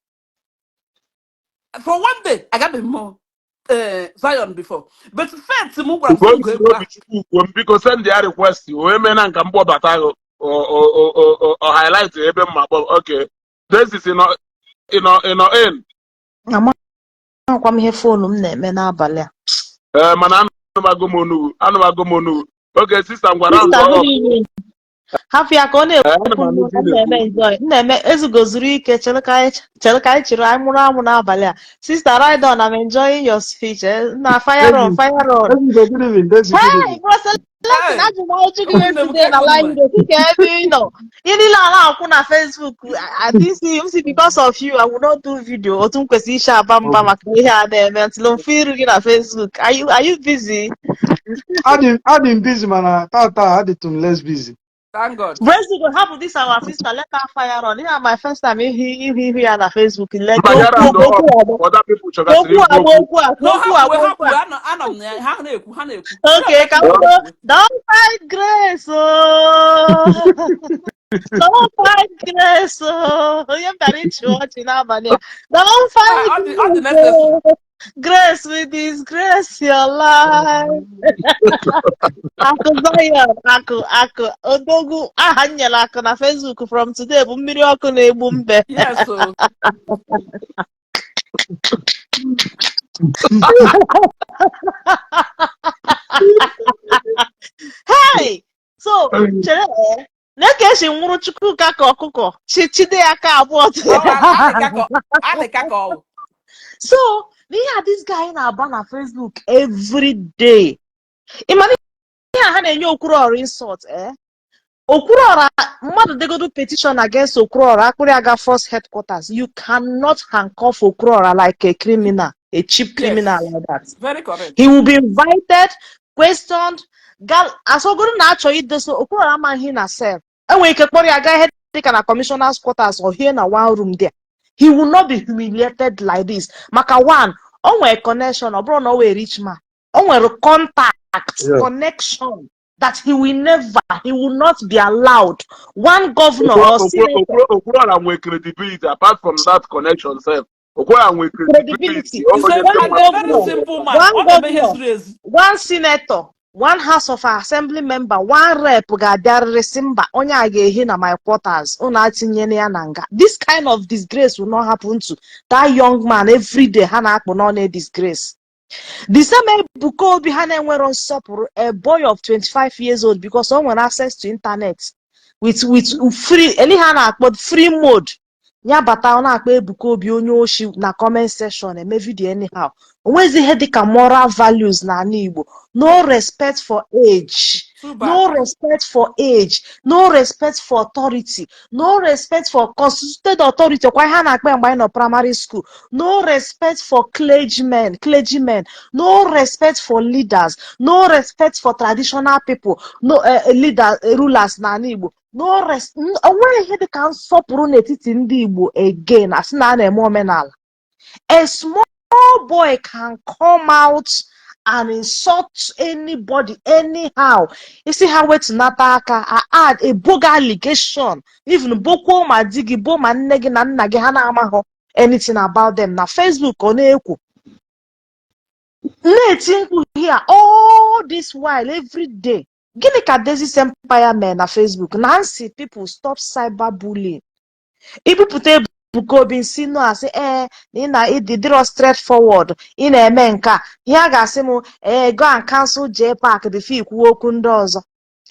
For 1 day, I got more Zion before. But faith to move because send their request, women and Cambo Batago or highlight even my okay. This is in end. Amakwa m ihe phone m na-eme n'abalị a. Mana anụmagomonu. Okay, sister, I'm going Happy ka ọ na-eme enjoy. Na-eme ezugozuru ike chere ka anyị chịrị anyị mụrụ amụ n'abalị a. Sister Rydon, I'm enjoying your speech. Na fire on. Hey, bro, Celeste, ajụjụ gị yesterday na live video ebe ị nọ. Ihe niile a na-akwụ na Facebook. I think see because of you, I will not do video. Otu m kwesịrị isi aba mba maka ihe a na-eme until m feel gị na Facebook. Are you busy? I'm busy, man. Tata, less busy. Thank God. Breast will have this our sister. Let her fire on. Yeah, my first time here on Facebook. Let other people okay, come on. Don't fight Grace. Don't fight Grace. You're very short in Abania. Don't fight Grace with disgrace your life. Aku Zion, aku Odogu ahanyela aku na Facebook from today bụ mmiri ọkụ na-egbu mbe. Yes, so. Hey, so chere na-ekeshi nwụrụ Chukwuka ka ọkụkọ chide aka abụọ. So this guy na-aba na Facebook every day. Imagine ha na-enye Okwuluọra insult, Okwuluọra mmadụ degodo petition against Okwuluọra akpụrụ aga force headquarters. You cannot handcuff Okwuluọra like a criminal, a cheap criminal like that. Very correct. He will be invited, questioned. Asogoro na-achọ ideso Okwuluọra amaghị na cell. Enwere ike kpọrọ ya gaa na commissioner's quarters or here na one room there. He will not be humiliated like this. Maka one, on a connection, or bro, no way rich man. On a contact, connection that he will not be allowed. One governor or senator. Credibility apart from that connection, sir. credibility. It's a very simple man. One senator, one House of Assembly member, one rep ga-abịarịrị si mba onye a ga-ehi na my quarters unu atinyela ya na nga. This kind of disgrace will not happen to that young man every day ha na-akpụ n'ọnụ disgrace. The same Ebuka Obi ha na-enwero nsọpụrụ, a boy of 25 years old, because o nwere access to internet with free any ha na-akpọ free mode. Ya bata ọ na-akpọ Ebuka Obi onye oshi na comment section eme video anyhow. Onwezi ihe dịka moral values na ala Igbo. No respect for age. No respect for age. No respect for authority. No respect for constituted authority. Kwa ha na-akpọ mgbe anyị nọ primary school. No respect for clergymen. No respect for leaders. No respect for traditional people. No leaders, rulers na ala Igbo. No rest. Onwere ihe dịka nsọpụrụ n'etiti ndị Igbo again as na na-eme omenala. A small boy can come out and insult anybody anyhow. You see how it's nataka I add a boga allegation. Even boko ma digi bo ma nne gị na nna gị ha na-amaghọ anything about them na Facebook ọ na-ekwu. Na-eti mkpu here all this while every day. Gịnị ka Daisy's Empire men na Facebook? Nancy, people stop cyberbullying. Ibupụta Ebuka Obi nsi no asị ịdịrọ straightforward ị na-eme nke a ihe a ga-asị m go and cancel J Park before ikwu okwu ndị ọzọ.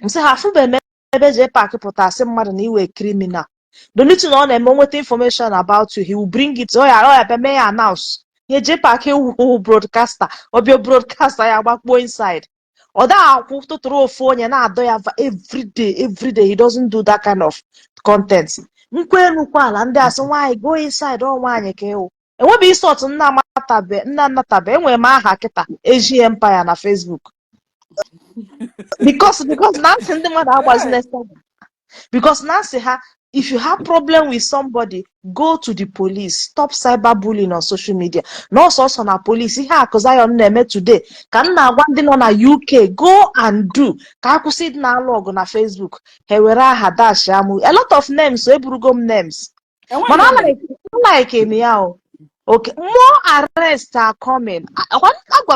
Msị ha afụbe ebe J Park pụta asị mmadụ na iwe criminal. The little na ọ na-eme nweta information about you, he will bring it. ya mee ya announce. Ihe J Park who broadcaster obio broadcaster ya gbakpo inside. Ọ da akwụ tụtụrụ ofu onye na-adọ ya every day. He doesn't do that kind of content. Nkwenukwa ala ndị asị nwaanyị go inside ọ nwaanyị ka ewu. Enweghị isọt nna nnatabe enwere m aha kịta Ejii Empire na Facebook. because Nancy ndị mmadụ agbazina because Nancy ha, if you have problem with somebody, go to the police. Stop cyberbullying on social media. No also na police. Ihe akụzayo na-eme today. Ka m na-agwa ndị nọ na UK, go and do. Ka akwụsị dị na log na Facebook. Ha were aha dash amụ. A lot of names, so eburugo m names. Mana like in ya. Okay, more arrests are coming. Agwa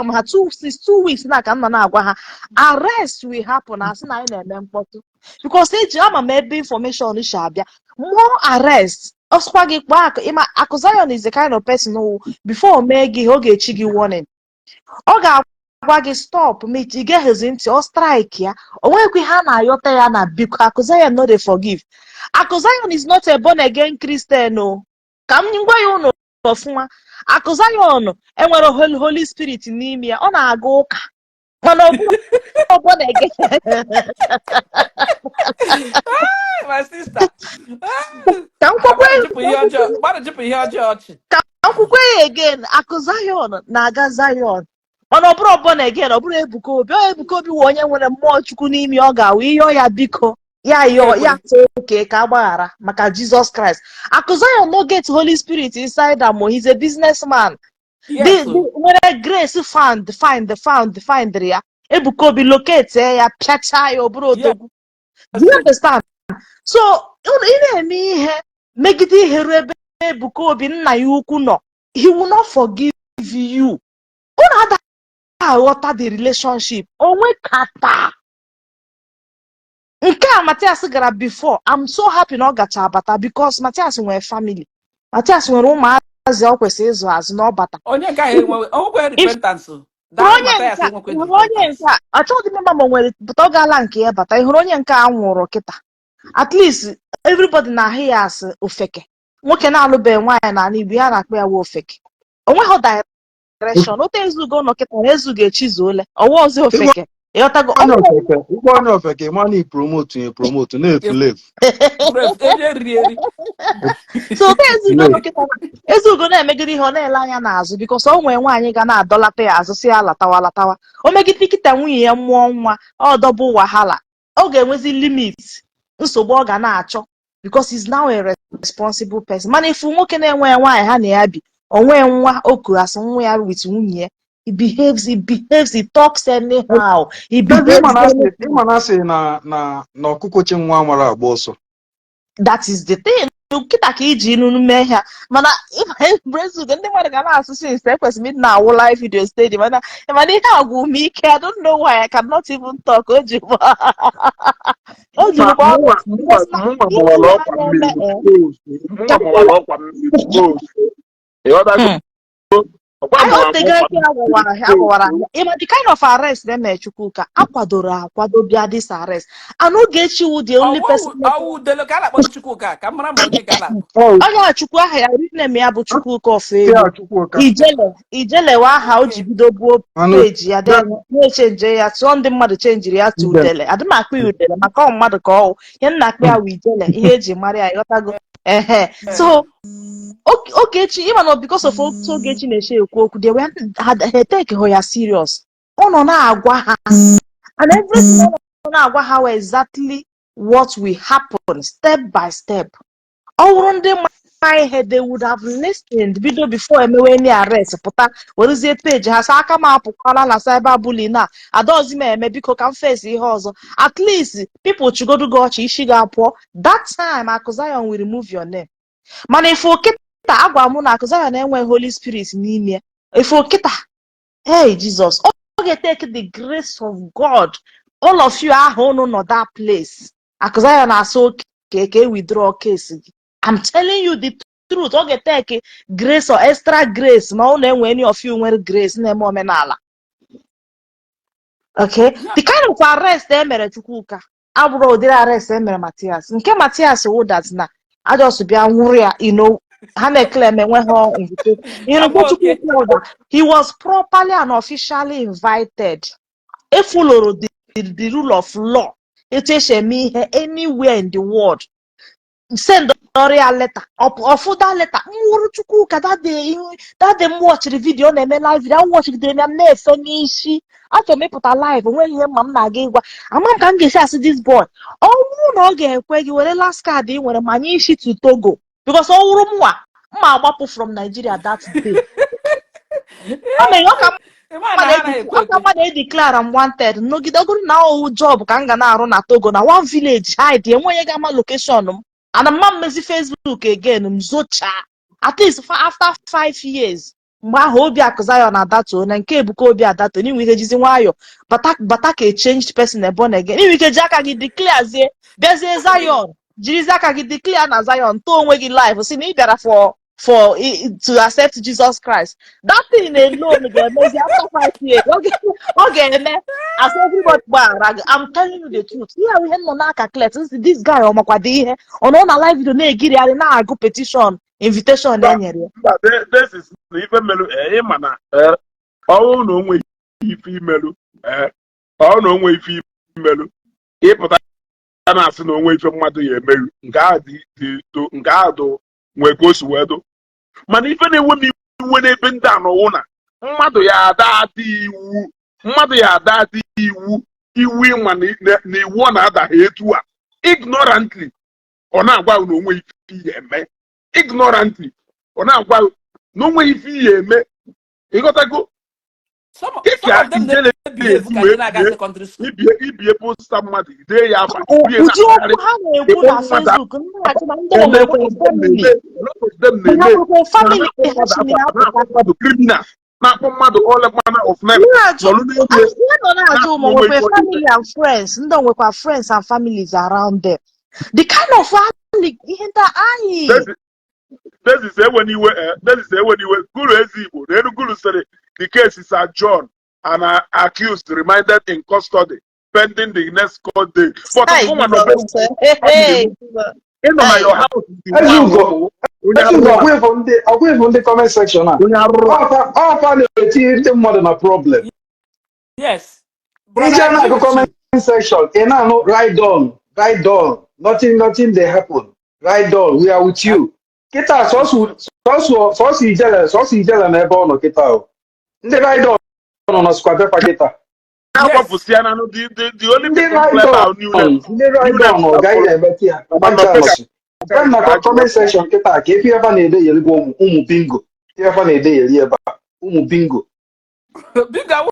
m ha 2 weeks na ka m nọ na-agwa ha. Arrest will happen as na anyị na-eme mkpọtụ. Because eji ama m ebe information shi abịa. More arrests. Ọsụkwa gị kpọọ Akụzayon is the kind of person who before mee gị ọ ga-echi gị warning. Ọ ga-agwa gị stop meet ị geghezi ntị ọ strike ya. O nwekwa ha na-ayọta ya na biko Akụzayon no dey forgive. Akụzayon is not a born again Christian o. Ka m ngwa ya ụnụ ọfụma. Akụzayon enwere Holy Spirit n'ime ya. Ọ na-aga ụka. Mana ọ bụ born again. My sister. Ka akwụkwọ ya again Akụzayon na-aga Zion. Mana ọ bụrụ born again, ọ bụrụ Ebuka Obi. Ebuka Obi wụ onye nwere mmụọ Chukwu n'ime ọ ga-awụ ịyọ ya biko. Ya oke ka agbaghara maka Jesus Christ. Akụzayon no get Holy Spirit inside am. He's a businessman. Yes, nwere grace find ya. Ebuka Obi locate ya pịacha ya oburu odogwu. Do you understand? So ị na-eme ihe megide ihe ruo ebe Ebuka Obi nna ya ukwu nọ. He will not forgive you. Unu ada aghọta the relationship. Onwe kata. Nke a Matthias gara before. I'm so happy na ọ gacha abata because Matthias nwere family. Matthias nwere ụmụazị ọ kwesịrị ịzụ azụ n'ọbata. Onye nke enwe repentance. Onye nke a achọghị m ma nwere bụta ọ gaala nke ya bata. Ị hụrụ onye nke a nwụrụ kịta. At least everybody na-ahụ ya asị ofeke. Nwoke na-alụbeghị nwaanyị na ala Igbo ya na-akpọ ya ofeke. Onweghị direction. Otu ezugo nọ kịta na ezugo echizuole. Ọwa ọzọ ofeke. Ịghọtago onye ofeke mana promote na-efulefu. So ezugo na-emegide ihe ọ na-ele anya n'azụ because o nwere nwaanyị ga na-adọlata ya azụ si ya latawa. O megide kịta nwunye ya mmụọ nwa ọ dọbụ wahala. Ọ ga-enwezi limit nsogbu ọ ga na-achọ because he's now a responsible person. Mana ifu nwoke na-enwe nwaanyị ha na ya bi onwe nwa oku asị nwa ya with nwunye ya. He behaves, he talks anyhow. He behaves. Ịmana sị na ọkụkọ chi nwa mara agba ọsọ. That is the thing. kita ka iji inu mee ha mana brezu ndị mmadụ ga na-asụ since ekwesịrị ịdị na-awụ live video steady mana ihe agwụ m ike I don't know why I cannot even talk o ji the kind of arrest they mee Chukwuka akwadoro akwado bịa this arrest and Ogechi wu the only person Udele ka na-akpọ Chukwuka ka mara ma onye ka na-akpọ onye Chukwu aha ya name ya bụ Chukwuka of Ijele wa aha o ji bido gbuo page ya na-echenje ya tụọ ndị mmadụ chenjiri ya to Udele adị m akpọ ya Udele maka mmadụ ka ọ ihe nna akpọ ya Ijele ihe eji mara ya ịghọtago so Ogechi even because of Ogechi na-eche ekwu okwu they had take her serious ọ nọ na-agwa ha and everything ọ na-agwa ha exactly what will happen step by step ọ wụrụ ndị ihe they would have listened bido before emewe any arrest pụta werezie page ha sa aka m apụkwala na cyberbullying na adaozi m eme biko ka m face ihe ọzọ at least people chigodu go ọchị isi ga-apụọ that time Akuzayon will remove your name mana if okita agwa mụ na Akuzayon na-enwe Holy Spirit n'ime if okita hey Jesus ọ ga-take the grace of God all of you ahụ unu nọ that place Akuzayon na-asụ ka withdraw case gị I'm telling you the truth. Okay, take grace or extra grace. No, any of you wear grace. No Omenala. Okay, the kind of arrest they made Chukwuka. Abro did arrest them, Matthias. Nke Matthias who that's na. I just be a warrior, you know. Hane claim when home. You know, he was properly and officially invited. A follow the rule of law. It is me anywhere in the world. Send a letter or for that letter. Chukwuka that day watch the video and live video. I watch the Ishi. After me put a live when you mom na gave a man can get this boy. Oh no get where you were the last card when a man Ishi to Togo because all room ma wapu from Nigeria that day. I mean, they declare I'm wanted. No, get now job can run at Togo now one village hide the one you got location. And a man messy Facebook again, Mzocha. At least after 5 years, my hobby Akuzayon na dato, and Kebuko be at that, and we can why Batake changed person and born again. We can Jacka declares there's a Zion. Jizaka declare na Zion, don't wake life, see me better for to accept Jesus Christ. That thing alone again, after 5 years. Okay, as everybody, I'm telling you the truth. Yeah, we have no clear. This guy on a live video, na go petition invitation. This is even mana. Oh no, we female. Oh no, we female. If I'm asking no way from mother, you Ngado. We go to wedo. Man, even when they been down owner, mother ya daddy woo, mother ya daddy woo, you win money, ni one other here too. Ignorantly, or not wow, no way, ignorantly, or not wow, no way, me. You got to go. Some of them behave the country school. If you post somebody, they have a criminal. Not all manner of men. Family and friends. No, we have friends and families around them. The kind of family in the eye. That is when you were. Guru Ezibo. Then Guru said the case is adjourned and accused remanded in custody pending the next court day. But a woman of your house. Away from the comment section. Our family is more than a problem. Yes. The comment section. Write down. Nothing they happen. Write down. We are with you. Kita so Ijele na ebe ọ nọ kita o. Ndị write down nọ na squad paper kita. The only people ndị write down ọ gaghị eme tia. Come na comment section kita ka efi ebe na-ede yeli go ụmụ bingo. Efi na-ede yeli ebe ụmụ bingo. Bingo.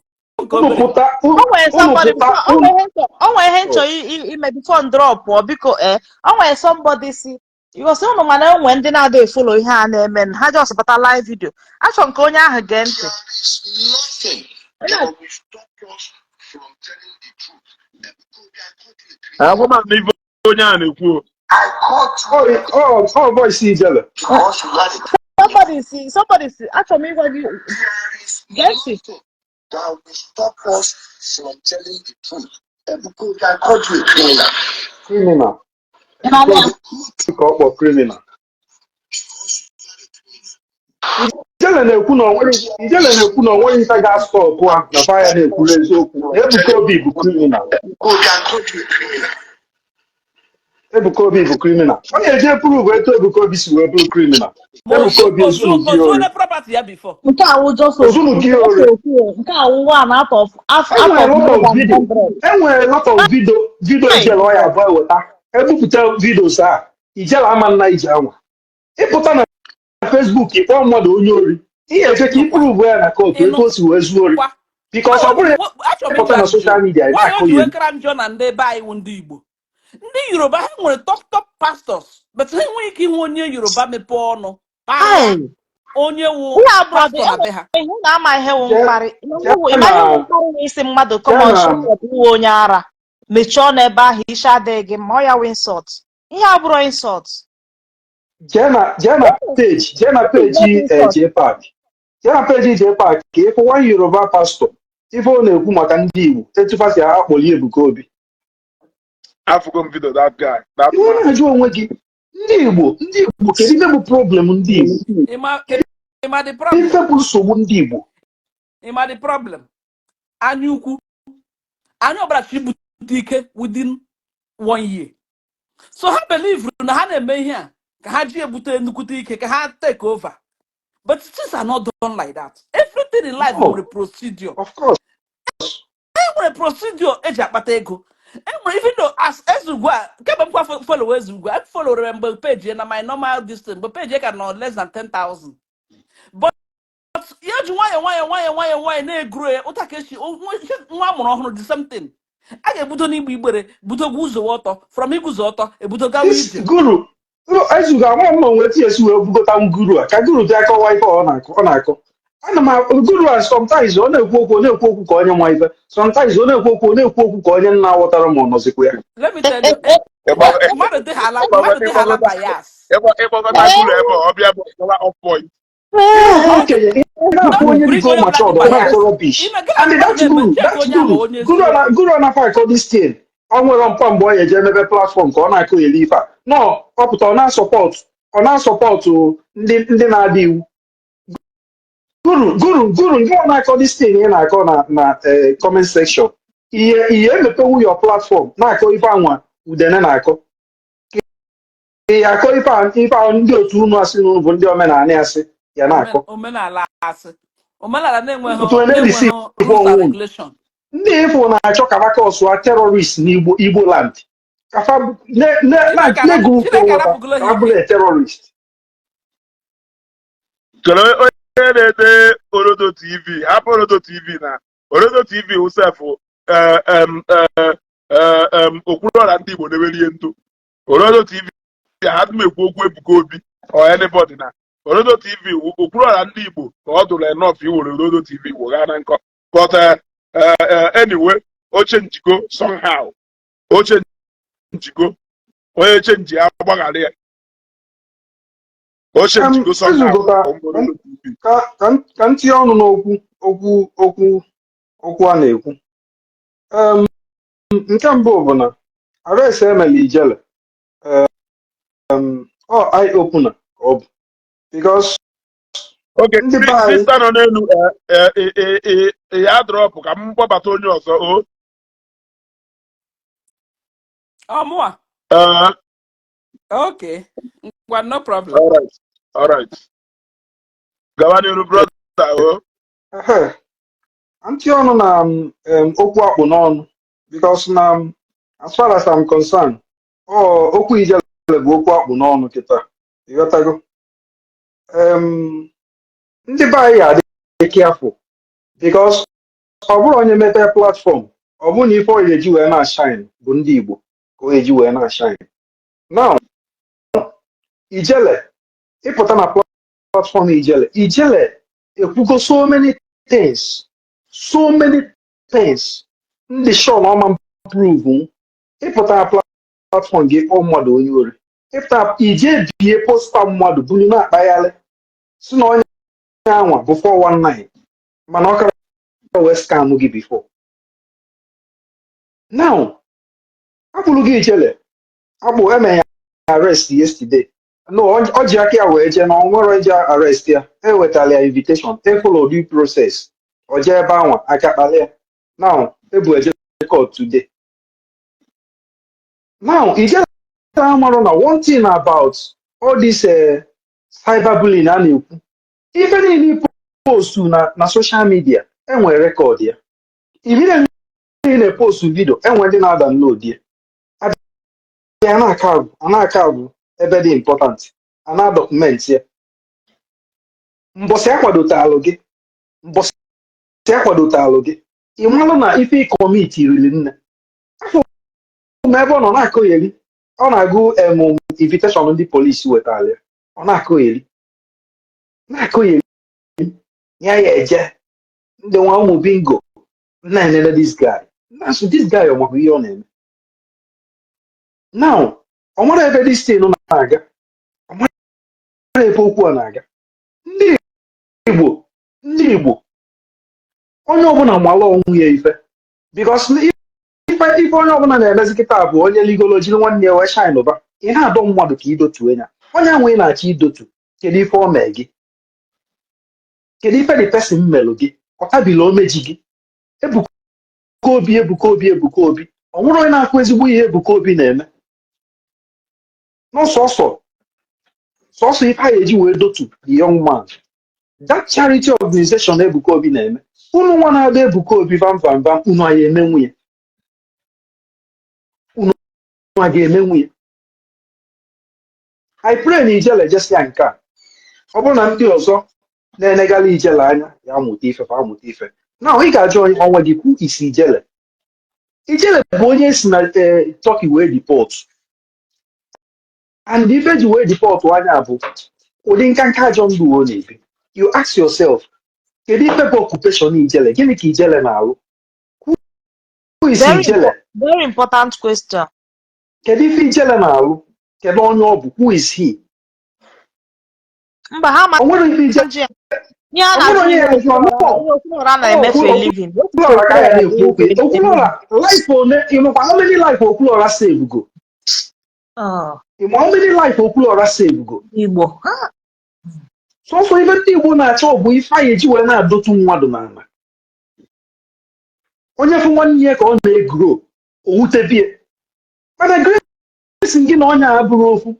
Onwe ihe nchọ ime before drop or biko onwe somebody si Igosi ụnụ mana enwe ndị na-ada efolo ihe a na-eme ha just bata live video. Achọ nke onye ahụ gee ntị. Agwa m ife onye a na-ekwu. Oh, boy, see Ijele. Somebody see. Achọ m ịgwa gị. Gee ntị. That will stop us from telling the truth. Because I called you a criminal. Criminal. Criminal. Ijele na-ekwu na onweghị ife ga-stọpụ a na faya na-ekwuru eziokwu. Ebuka Obi bụ criminal. Ebuka Obi bụ criminal. Ọ na-eje prove etu Ebuka Obi si wee bụrụ criminal. Ebuka Obi ezunu gị ori. Nke awụ just Ezunu gị ori. Nke awụ one out of enwere lot of video Ijele ọ ya abụọ eweta. Ebupụta videos a Ijele ama nna ije anwa. Ịpụta na Facebook ịkpọ mmadụ onye ori. Ihe efe ka iprove ya na court etu o si wee zuo ori. Because ọ bụrụ ịpụta na social media na-akọ ya. Ndị Yoruba ha nwere top pastors, but ha enweghị ike ịhụ onye Yoruba mepee ọnụ onye wu pastor na be ha. Ihu na-ama ihe wụ mkparị. Mkparị isi mmadụ kọmọnụ onye ara mechie ọnụ ebe ahụ isi adịghị gị ma ọ ya wụ insult. Ihe abụrụ insult. Jee na peji JPAC. Jee na peji JPAC ka ịfụ one Yoruba pastor ife ọ na-ekwu maka ndị Igbo etufasi akpọli Ebuka Obi. Afụgo m video that guy. Ị na-ajụ onwe gị ndị Igbo kedu ife bụ problem ndị Igbo? Ife bụ nsogbu ndị Igbo. Ịma the problem. Anyị ukwu. Anyị ọbara chibute ike within 1 year. So ha believe na ha na-eme ihe a ka ha ji ebute nnukwute ike ka ha take over. But things are not done like that. Everything in life is a procedure. Of course. A procedure eji akpata ego. Even though as Ezugwa, keep follow Ezugwa, I follow remember page and my normal distance, but page can not less than 10,000. But you why ne grow utakeshi one do something. I get butoni bibere, buto guzo water from Iguzoto, a buto Guru. Ezugwa one wait yes we have got Guru. Kaguru take a wife on Guru and sometimes on a coco on your wife, sometimes on a coco on your now water monosequia. Let me tell you, mother de hala bias. Okay, rubbish. And that's good. Good on a fight for this thing. I'm on Pam Boy, a general platform, on I could leave her. No, up on our support to Ndi Guru, you want to call this thing in I call na comment section. Iye mepe your platform. Na I call if I want, then I call. I call if I ndị otu unu asị unu bụ ndị omenala asị ya na akọ. Omenala asị. Omenala na-enwe regulation. Ndị ifo na-achọ ka aka ọsụa terrorist n'Igbo Land. Kafa na group abụle terrorist. Orodo TV, Orodo TV na Orodo TV usef okwuru Ndi Igbo na-eweli ento. Orodo TV had me ekwu okwu Ebuka Obi or anybody na. Orodo TV okwuru Ndi Igbo ka ọ dụrụ enough iwere Orodo TV wụga na nkọ. But anyway, o change go somehow. O change go. Onye change ya agbaghara ya. O change go somehow. Ka ntị ọnụ n'okwu a na-ekwu. Nke mbụ bụ na arrest emeli Ijele eye opener ka ọ bụ because ndị sister nọ n'elu ya drop ka m gbabata onye ọzọ mụa okay well, no problem. All right. Gawa n'iru brother ntị ọnụ na okwu akpụ n'ọnụ because na as far as I'm concerned okwu Ijele bụ okwu akpụ n'ọnụ kịta ịghọtago ndị be anyị adịghị careful because ọ bụrụ onye mepee platform ọ bụrụ na ife ọ ga-eji wee na-ashine bụ ndị Igbo ka ọ ga-eji wee na-ashine now Ijele, ịpụta na platform Ijele ekwugo so many things. Ndị show na ọma prove ịpụta na platform gị kpọọ mmadụ onye ori. Ịpụta ije bie posta mmadụ bụrụ na-akpagharị si na onye anwa bụ 419 mana ọ kara wee scam gị before. Now, akpụrụ gị Ijele akpụ eme ya arrest yesterday. No, ọ ji aka ya wee jee na ọ nwere eji arrest ya ewetara ya invitation follow due process ọ jee ebe anwa aka kpali ya. Now ebu eje court today. Now Ijele amarụ na one thing about all this cyberbullying a na-ekwu ife niile post na social media enwere record ya. Immediately na-post video enwere ndị na-download ya. A na-akagụ ebe dị important a na-document ya. Mbọsị akwadotalụ gị ị malụ na ife ịkọmiti riri nne afọ m ebe ọ nọ na-akụgheri ọ na-agụ invitation ndị polisi wetara ya ọ na-akụgheri ya eje ndị nwa ụmụ bingo na-enene this guy ọ makwa ihe ọ na-eme. Now ọ mara ebe this thing na-aga ọ mara ebe okwu a na-aga. Ndị Igbo onye ọbụla mala onwe ya ife because ife onye ọbụla na-emezi kịta bụ onye ligolo jiri nwanne ya wee shine ụba ị na-adọ mmadụ ka idotu ya onye ahụ ị na-achọ idotu kedu ife o mee gị kedu ife dị pesin melụ gị ọ tabila omeji gị Ebuka Obi ọ nwụrụ onye na-akụ ezigbo ihe Ebuka Obi na-eme n'ọsọsọ ife a eji wee dotu the young man. That charity organization Ebuka Obi na-eme unu nwa na-abịa Ebuka Obi vamvamvam unu anyị eme nwunye a ga-eme nwunye. I pray na Ijele jesi ya nke a ọ bụrụ na ndị ọzọ na-enegala Ijele anya ya amụta ife na ị ga-ajụ onwe gị kwu isi Ijele bụ onye si na Turkey wee deport and ife ji wee deport anya bụ ụdị nka ajọ ndụ ọ na-ebi. You ask yourself kedu ife bụ occupation Ijele gịnị ka Ijele na-arụ who is Ijele? Very important question. Kedu ife Ijele na-arụ kedu onye ọ bụ who is he? Mba ha ma onwere ife Ijele how many life Okwuluora save go? How many life Okwuluora save go? Igbo sọsọ ife ndị Igbo na-achọ bụ ife anyị eji wee na-adọtu mmadụ n'ala. Onye fụ nwanne ya ka ọ na-egro owutebie mana grace gị na ọnya abụrụ ofu.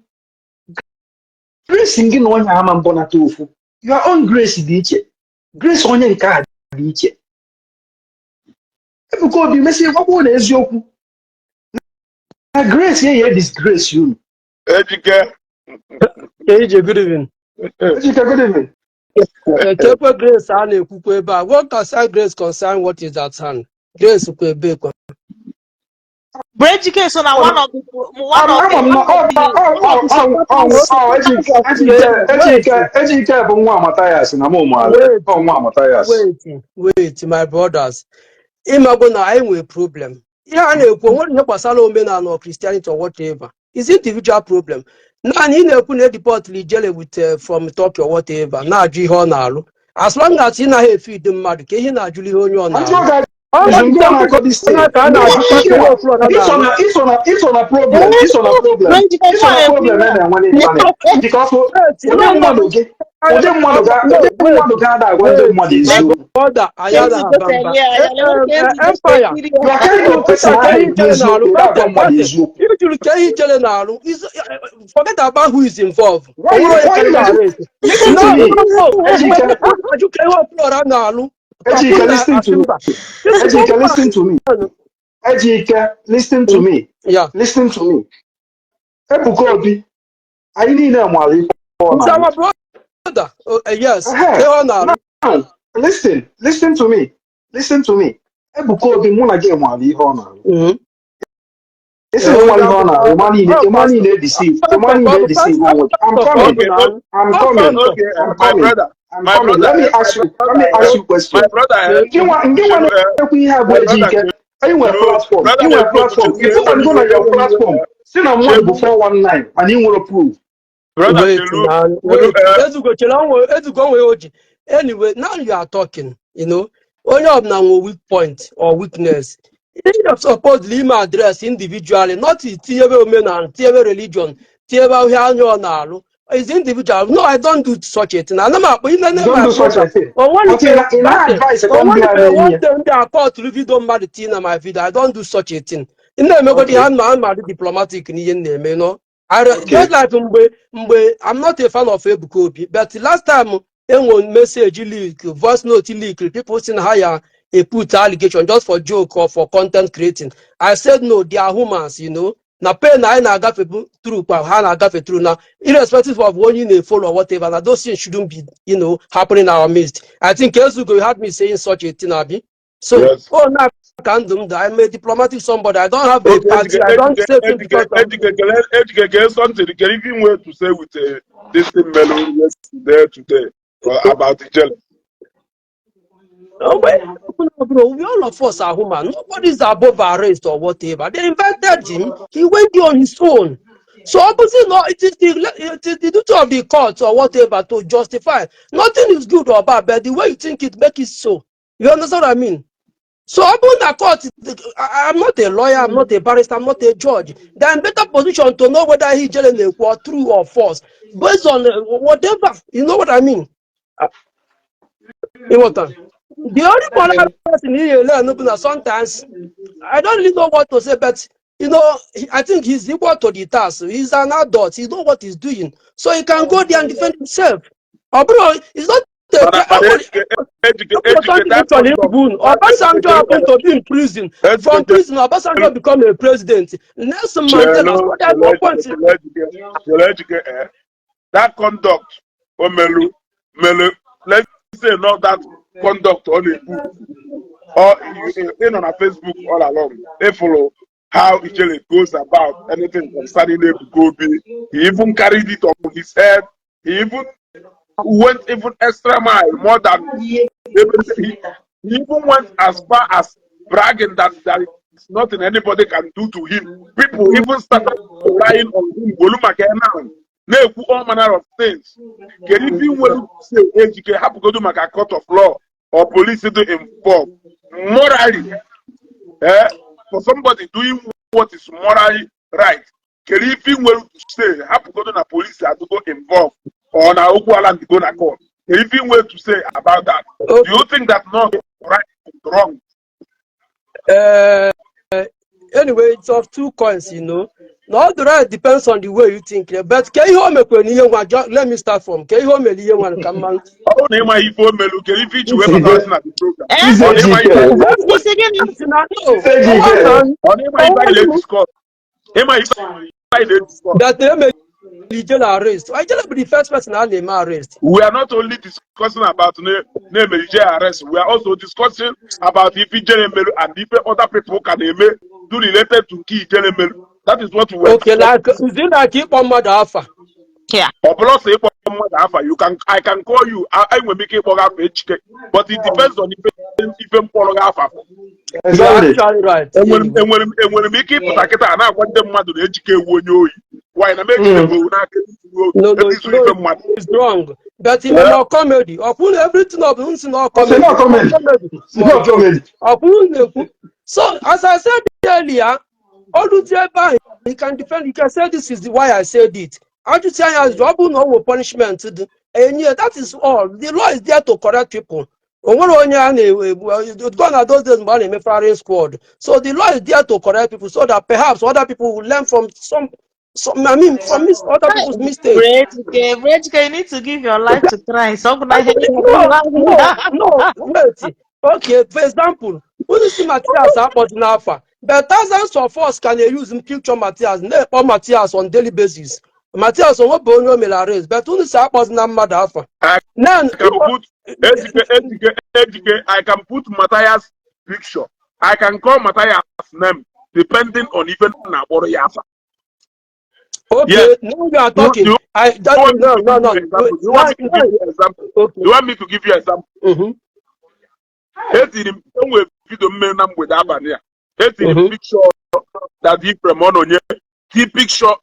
Grace gị na ọnya ama mbọnata ofu. Your own grace dị iche. Grace onye nke a dị iche. Ebuka Obi mesị gwakwa na eziokwu na grace ya disgrace unu. Ejike. Good evening. Good evening. Kepe grace a na-ekwukwa ebe a. What concern grace concern what is at hand? Grace kwa ebe kwa. Ejike so na one of Ejike bụ nwa Amatayas na nwa Amatayas. Wait, my brothers. Imago na anyị nwere problem. Ihe a na-ekwu nwere ihe gbasara omenala or Christianity or whatever. It's individual problem. Naanị ị na-ekwu na deport Ijele with from Turkey or whatever na-ajụ ihe ọ na-alụ. As long as ị naghị efe ide mmadụ ka ihe na-ajụli ihe onye ọ na-alụ. It's on a problem because ụdị mmadụ ga-ada agwa ndị mmadụ eziokwu. Ịjụrụ ka ihe Ijele na-alụ, forget about who is involved. Ejike, listen to me. Yeah. Listen to me. Ebuka Obi, anyị niile maara ife ọ na-alụ. Yes. Now, listen to me. Ebuka Obi mụ na gị maara ihe ọ na-alụ. This is the one on the money they deceive. The money they deceive. I'm coming. Okay, okay, I'm coming. okay, I'm my coming. brother, I'm my coming. brother, Let me ask my you. Let me brother, ask you a my question. brother, You want we have where you brother, can. You a platform. brother, You a platform. You put on your platform. Say no more before 19 and you will approve. brother, Wait, man, wait. Anyway, now you are talking, you know. Only of now weak point or weakness. You suppose leave my address individually, not Tiebe women and Tiebe religion, Tiebe Hano. It's individual. No, I don't do such a thing. And You I'm don't my do such a program. thing. Or when But in our advice, I or don't when do if I any. want them, they are called to review don't marry Tina my video. I don't do such a thing. You know, Okay. I'm diplomatic in the name, you know. Just Okay. like Mbe, I'm not a fan of Ebukobi, but last time one message leak, voice note leak, people saying higher a put allegation just for joke or for content creating. I said no, they are humans, you know. Now pay nine I got through, I got through now, irrespective of when you follow or whatever. Now those things shouldn't be, you know, happening in our midst. I think years ago you had me saying such a thing, Abi. So, yes. oh now I'm a diplomatic somebody. I don't have a Okay, party. I don't say things because educate something. Can you even wait to say with this thing mellow today about the jealous? oh, wait, no, bro, we all of us are human. Nobody's above arrest or whatever. They invited him. He went there on his own. So obviously, no, it is the duty of the court or whatever to justify. Nothing is good or bad, but the way you think it, make it so. You understand what I mean? So open the court. I'm not a lawyer. I'm not a barrister. I'm not a judge. They're in better position to know whether he telling a quote true or false, based on whatever. You know what I mean? You want to- The only moral person here learn open sometimes I don't really know what to say, but you know, I think he's equal to the task. He's an adult. He knows what he's doing, so he can go there and defend himself. Oh, bro, it's not the But educate that conduct. Obasanjo happened to be in prison. From Educate, prison, Obasanjo become a president. Nelson Mandela. So hello, there's no point. that conduct, Melu, let's say not that conduct on a book or in on a Facebook all along. They follow how Ijele goes about anything concerning the Gobi. He even carried it on his head. He even went even extra mile more than he even went as far as bragging that there is nothing anybody can do to him. People even started relying on him. Na-ekwu all manner of things. Can you even well say ejike hapụ go to maka court of law or police to involve morally for somebody doing what is morally right? Can you even well say hapụ go to na police to go involved or na okwu ala go na court? Can you even well to say about that? Do you think that not right is wrong? Anyway, it's of two coins, you know. Now the right depends on the way you think. But let me start from come on. Ọ na ịma ife o melu kere ife iji wee batazi na the program. Eh? Ọ na ịma ife Isi gịnị? ọ na ịma ife anyị na-ediscuss. Ịma ife anyị na-ediscuss. That they may Ijele arrest. Ijele be the first person I name arrest. We are not only discussing about name Ijele arrest, we are also discussing about if Ijele melu and if other people can do related to key Ijele melu. That is what we were Okay, discussing. like is it like keep on mother alpha? Yeah. I can call you. I will make it but it depends on if You're Exactly. actually right. enwere m ike ịpụta kịta a na-agwa ndị mmadụ na ejike ewu onye oyi wanyị na mejike bụ n'aka ezuru ife mmadụ. It's wrong. But in my comedy, upon everything of uns in our It's not comedy, comedy. It's not comedy. so as I said earlier, all the he can defend. He can say this is why I said it. I just say as job no punishment. And yeah, that is all. The law is there to correct people. Gone are those days when they firing squad. So the law is there to correct people so that perhaps other people will learn from some from other people's mistakes. Brejike, you need to give your life to Christ. So good, I hate No, wait. Okay, for example, when you see materials happen in Alpha, but thousands of us can use picture materials, or materials on daily basis. Materials on what Bono Melares, but when you see happen in Alpha. Now, I can put Matthias picture. I can call Matthias name. depending on even Naboro Yafa. Okay, Yes. now we are talking. You want me to give you example? You want me to give you example? Okay. You want me to give you example? Etiri m enwe video mmiri na mgbede abalị a. Etiri m picture that Ifrem Ononye. Key picture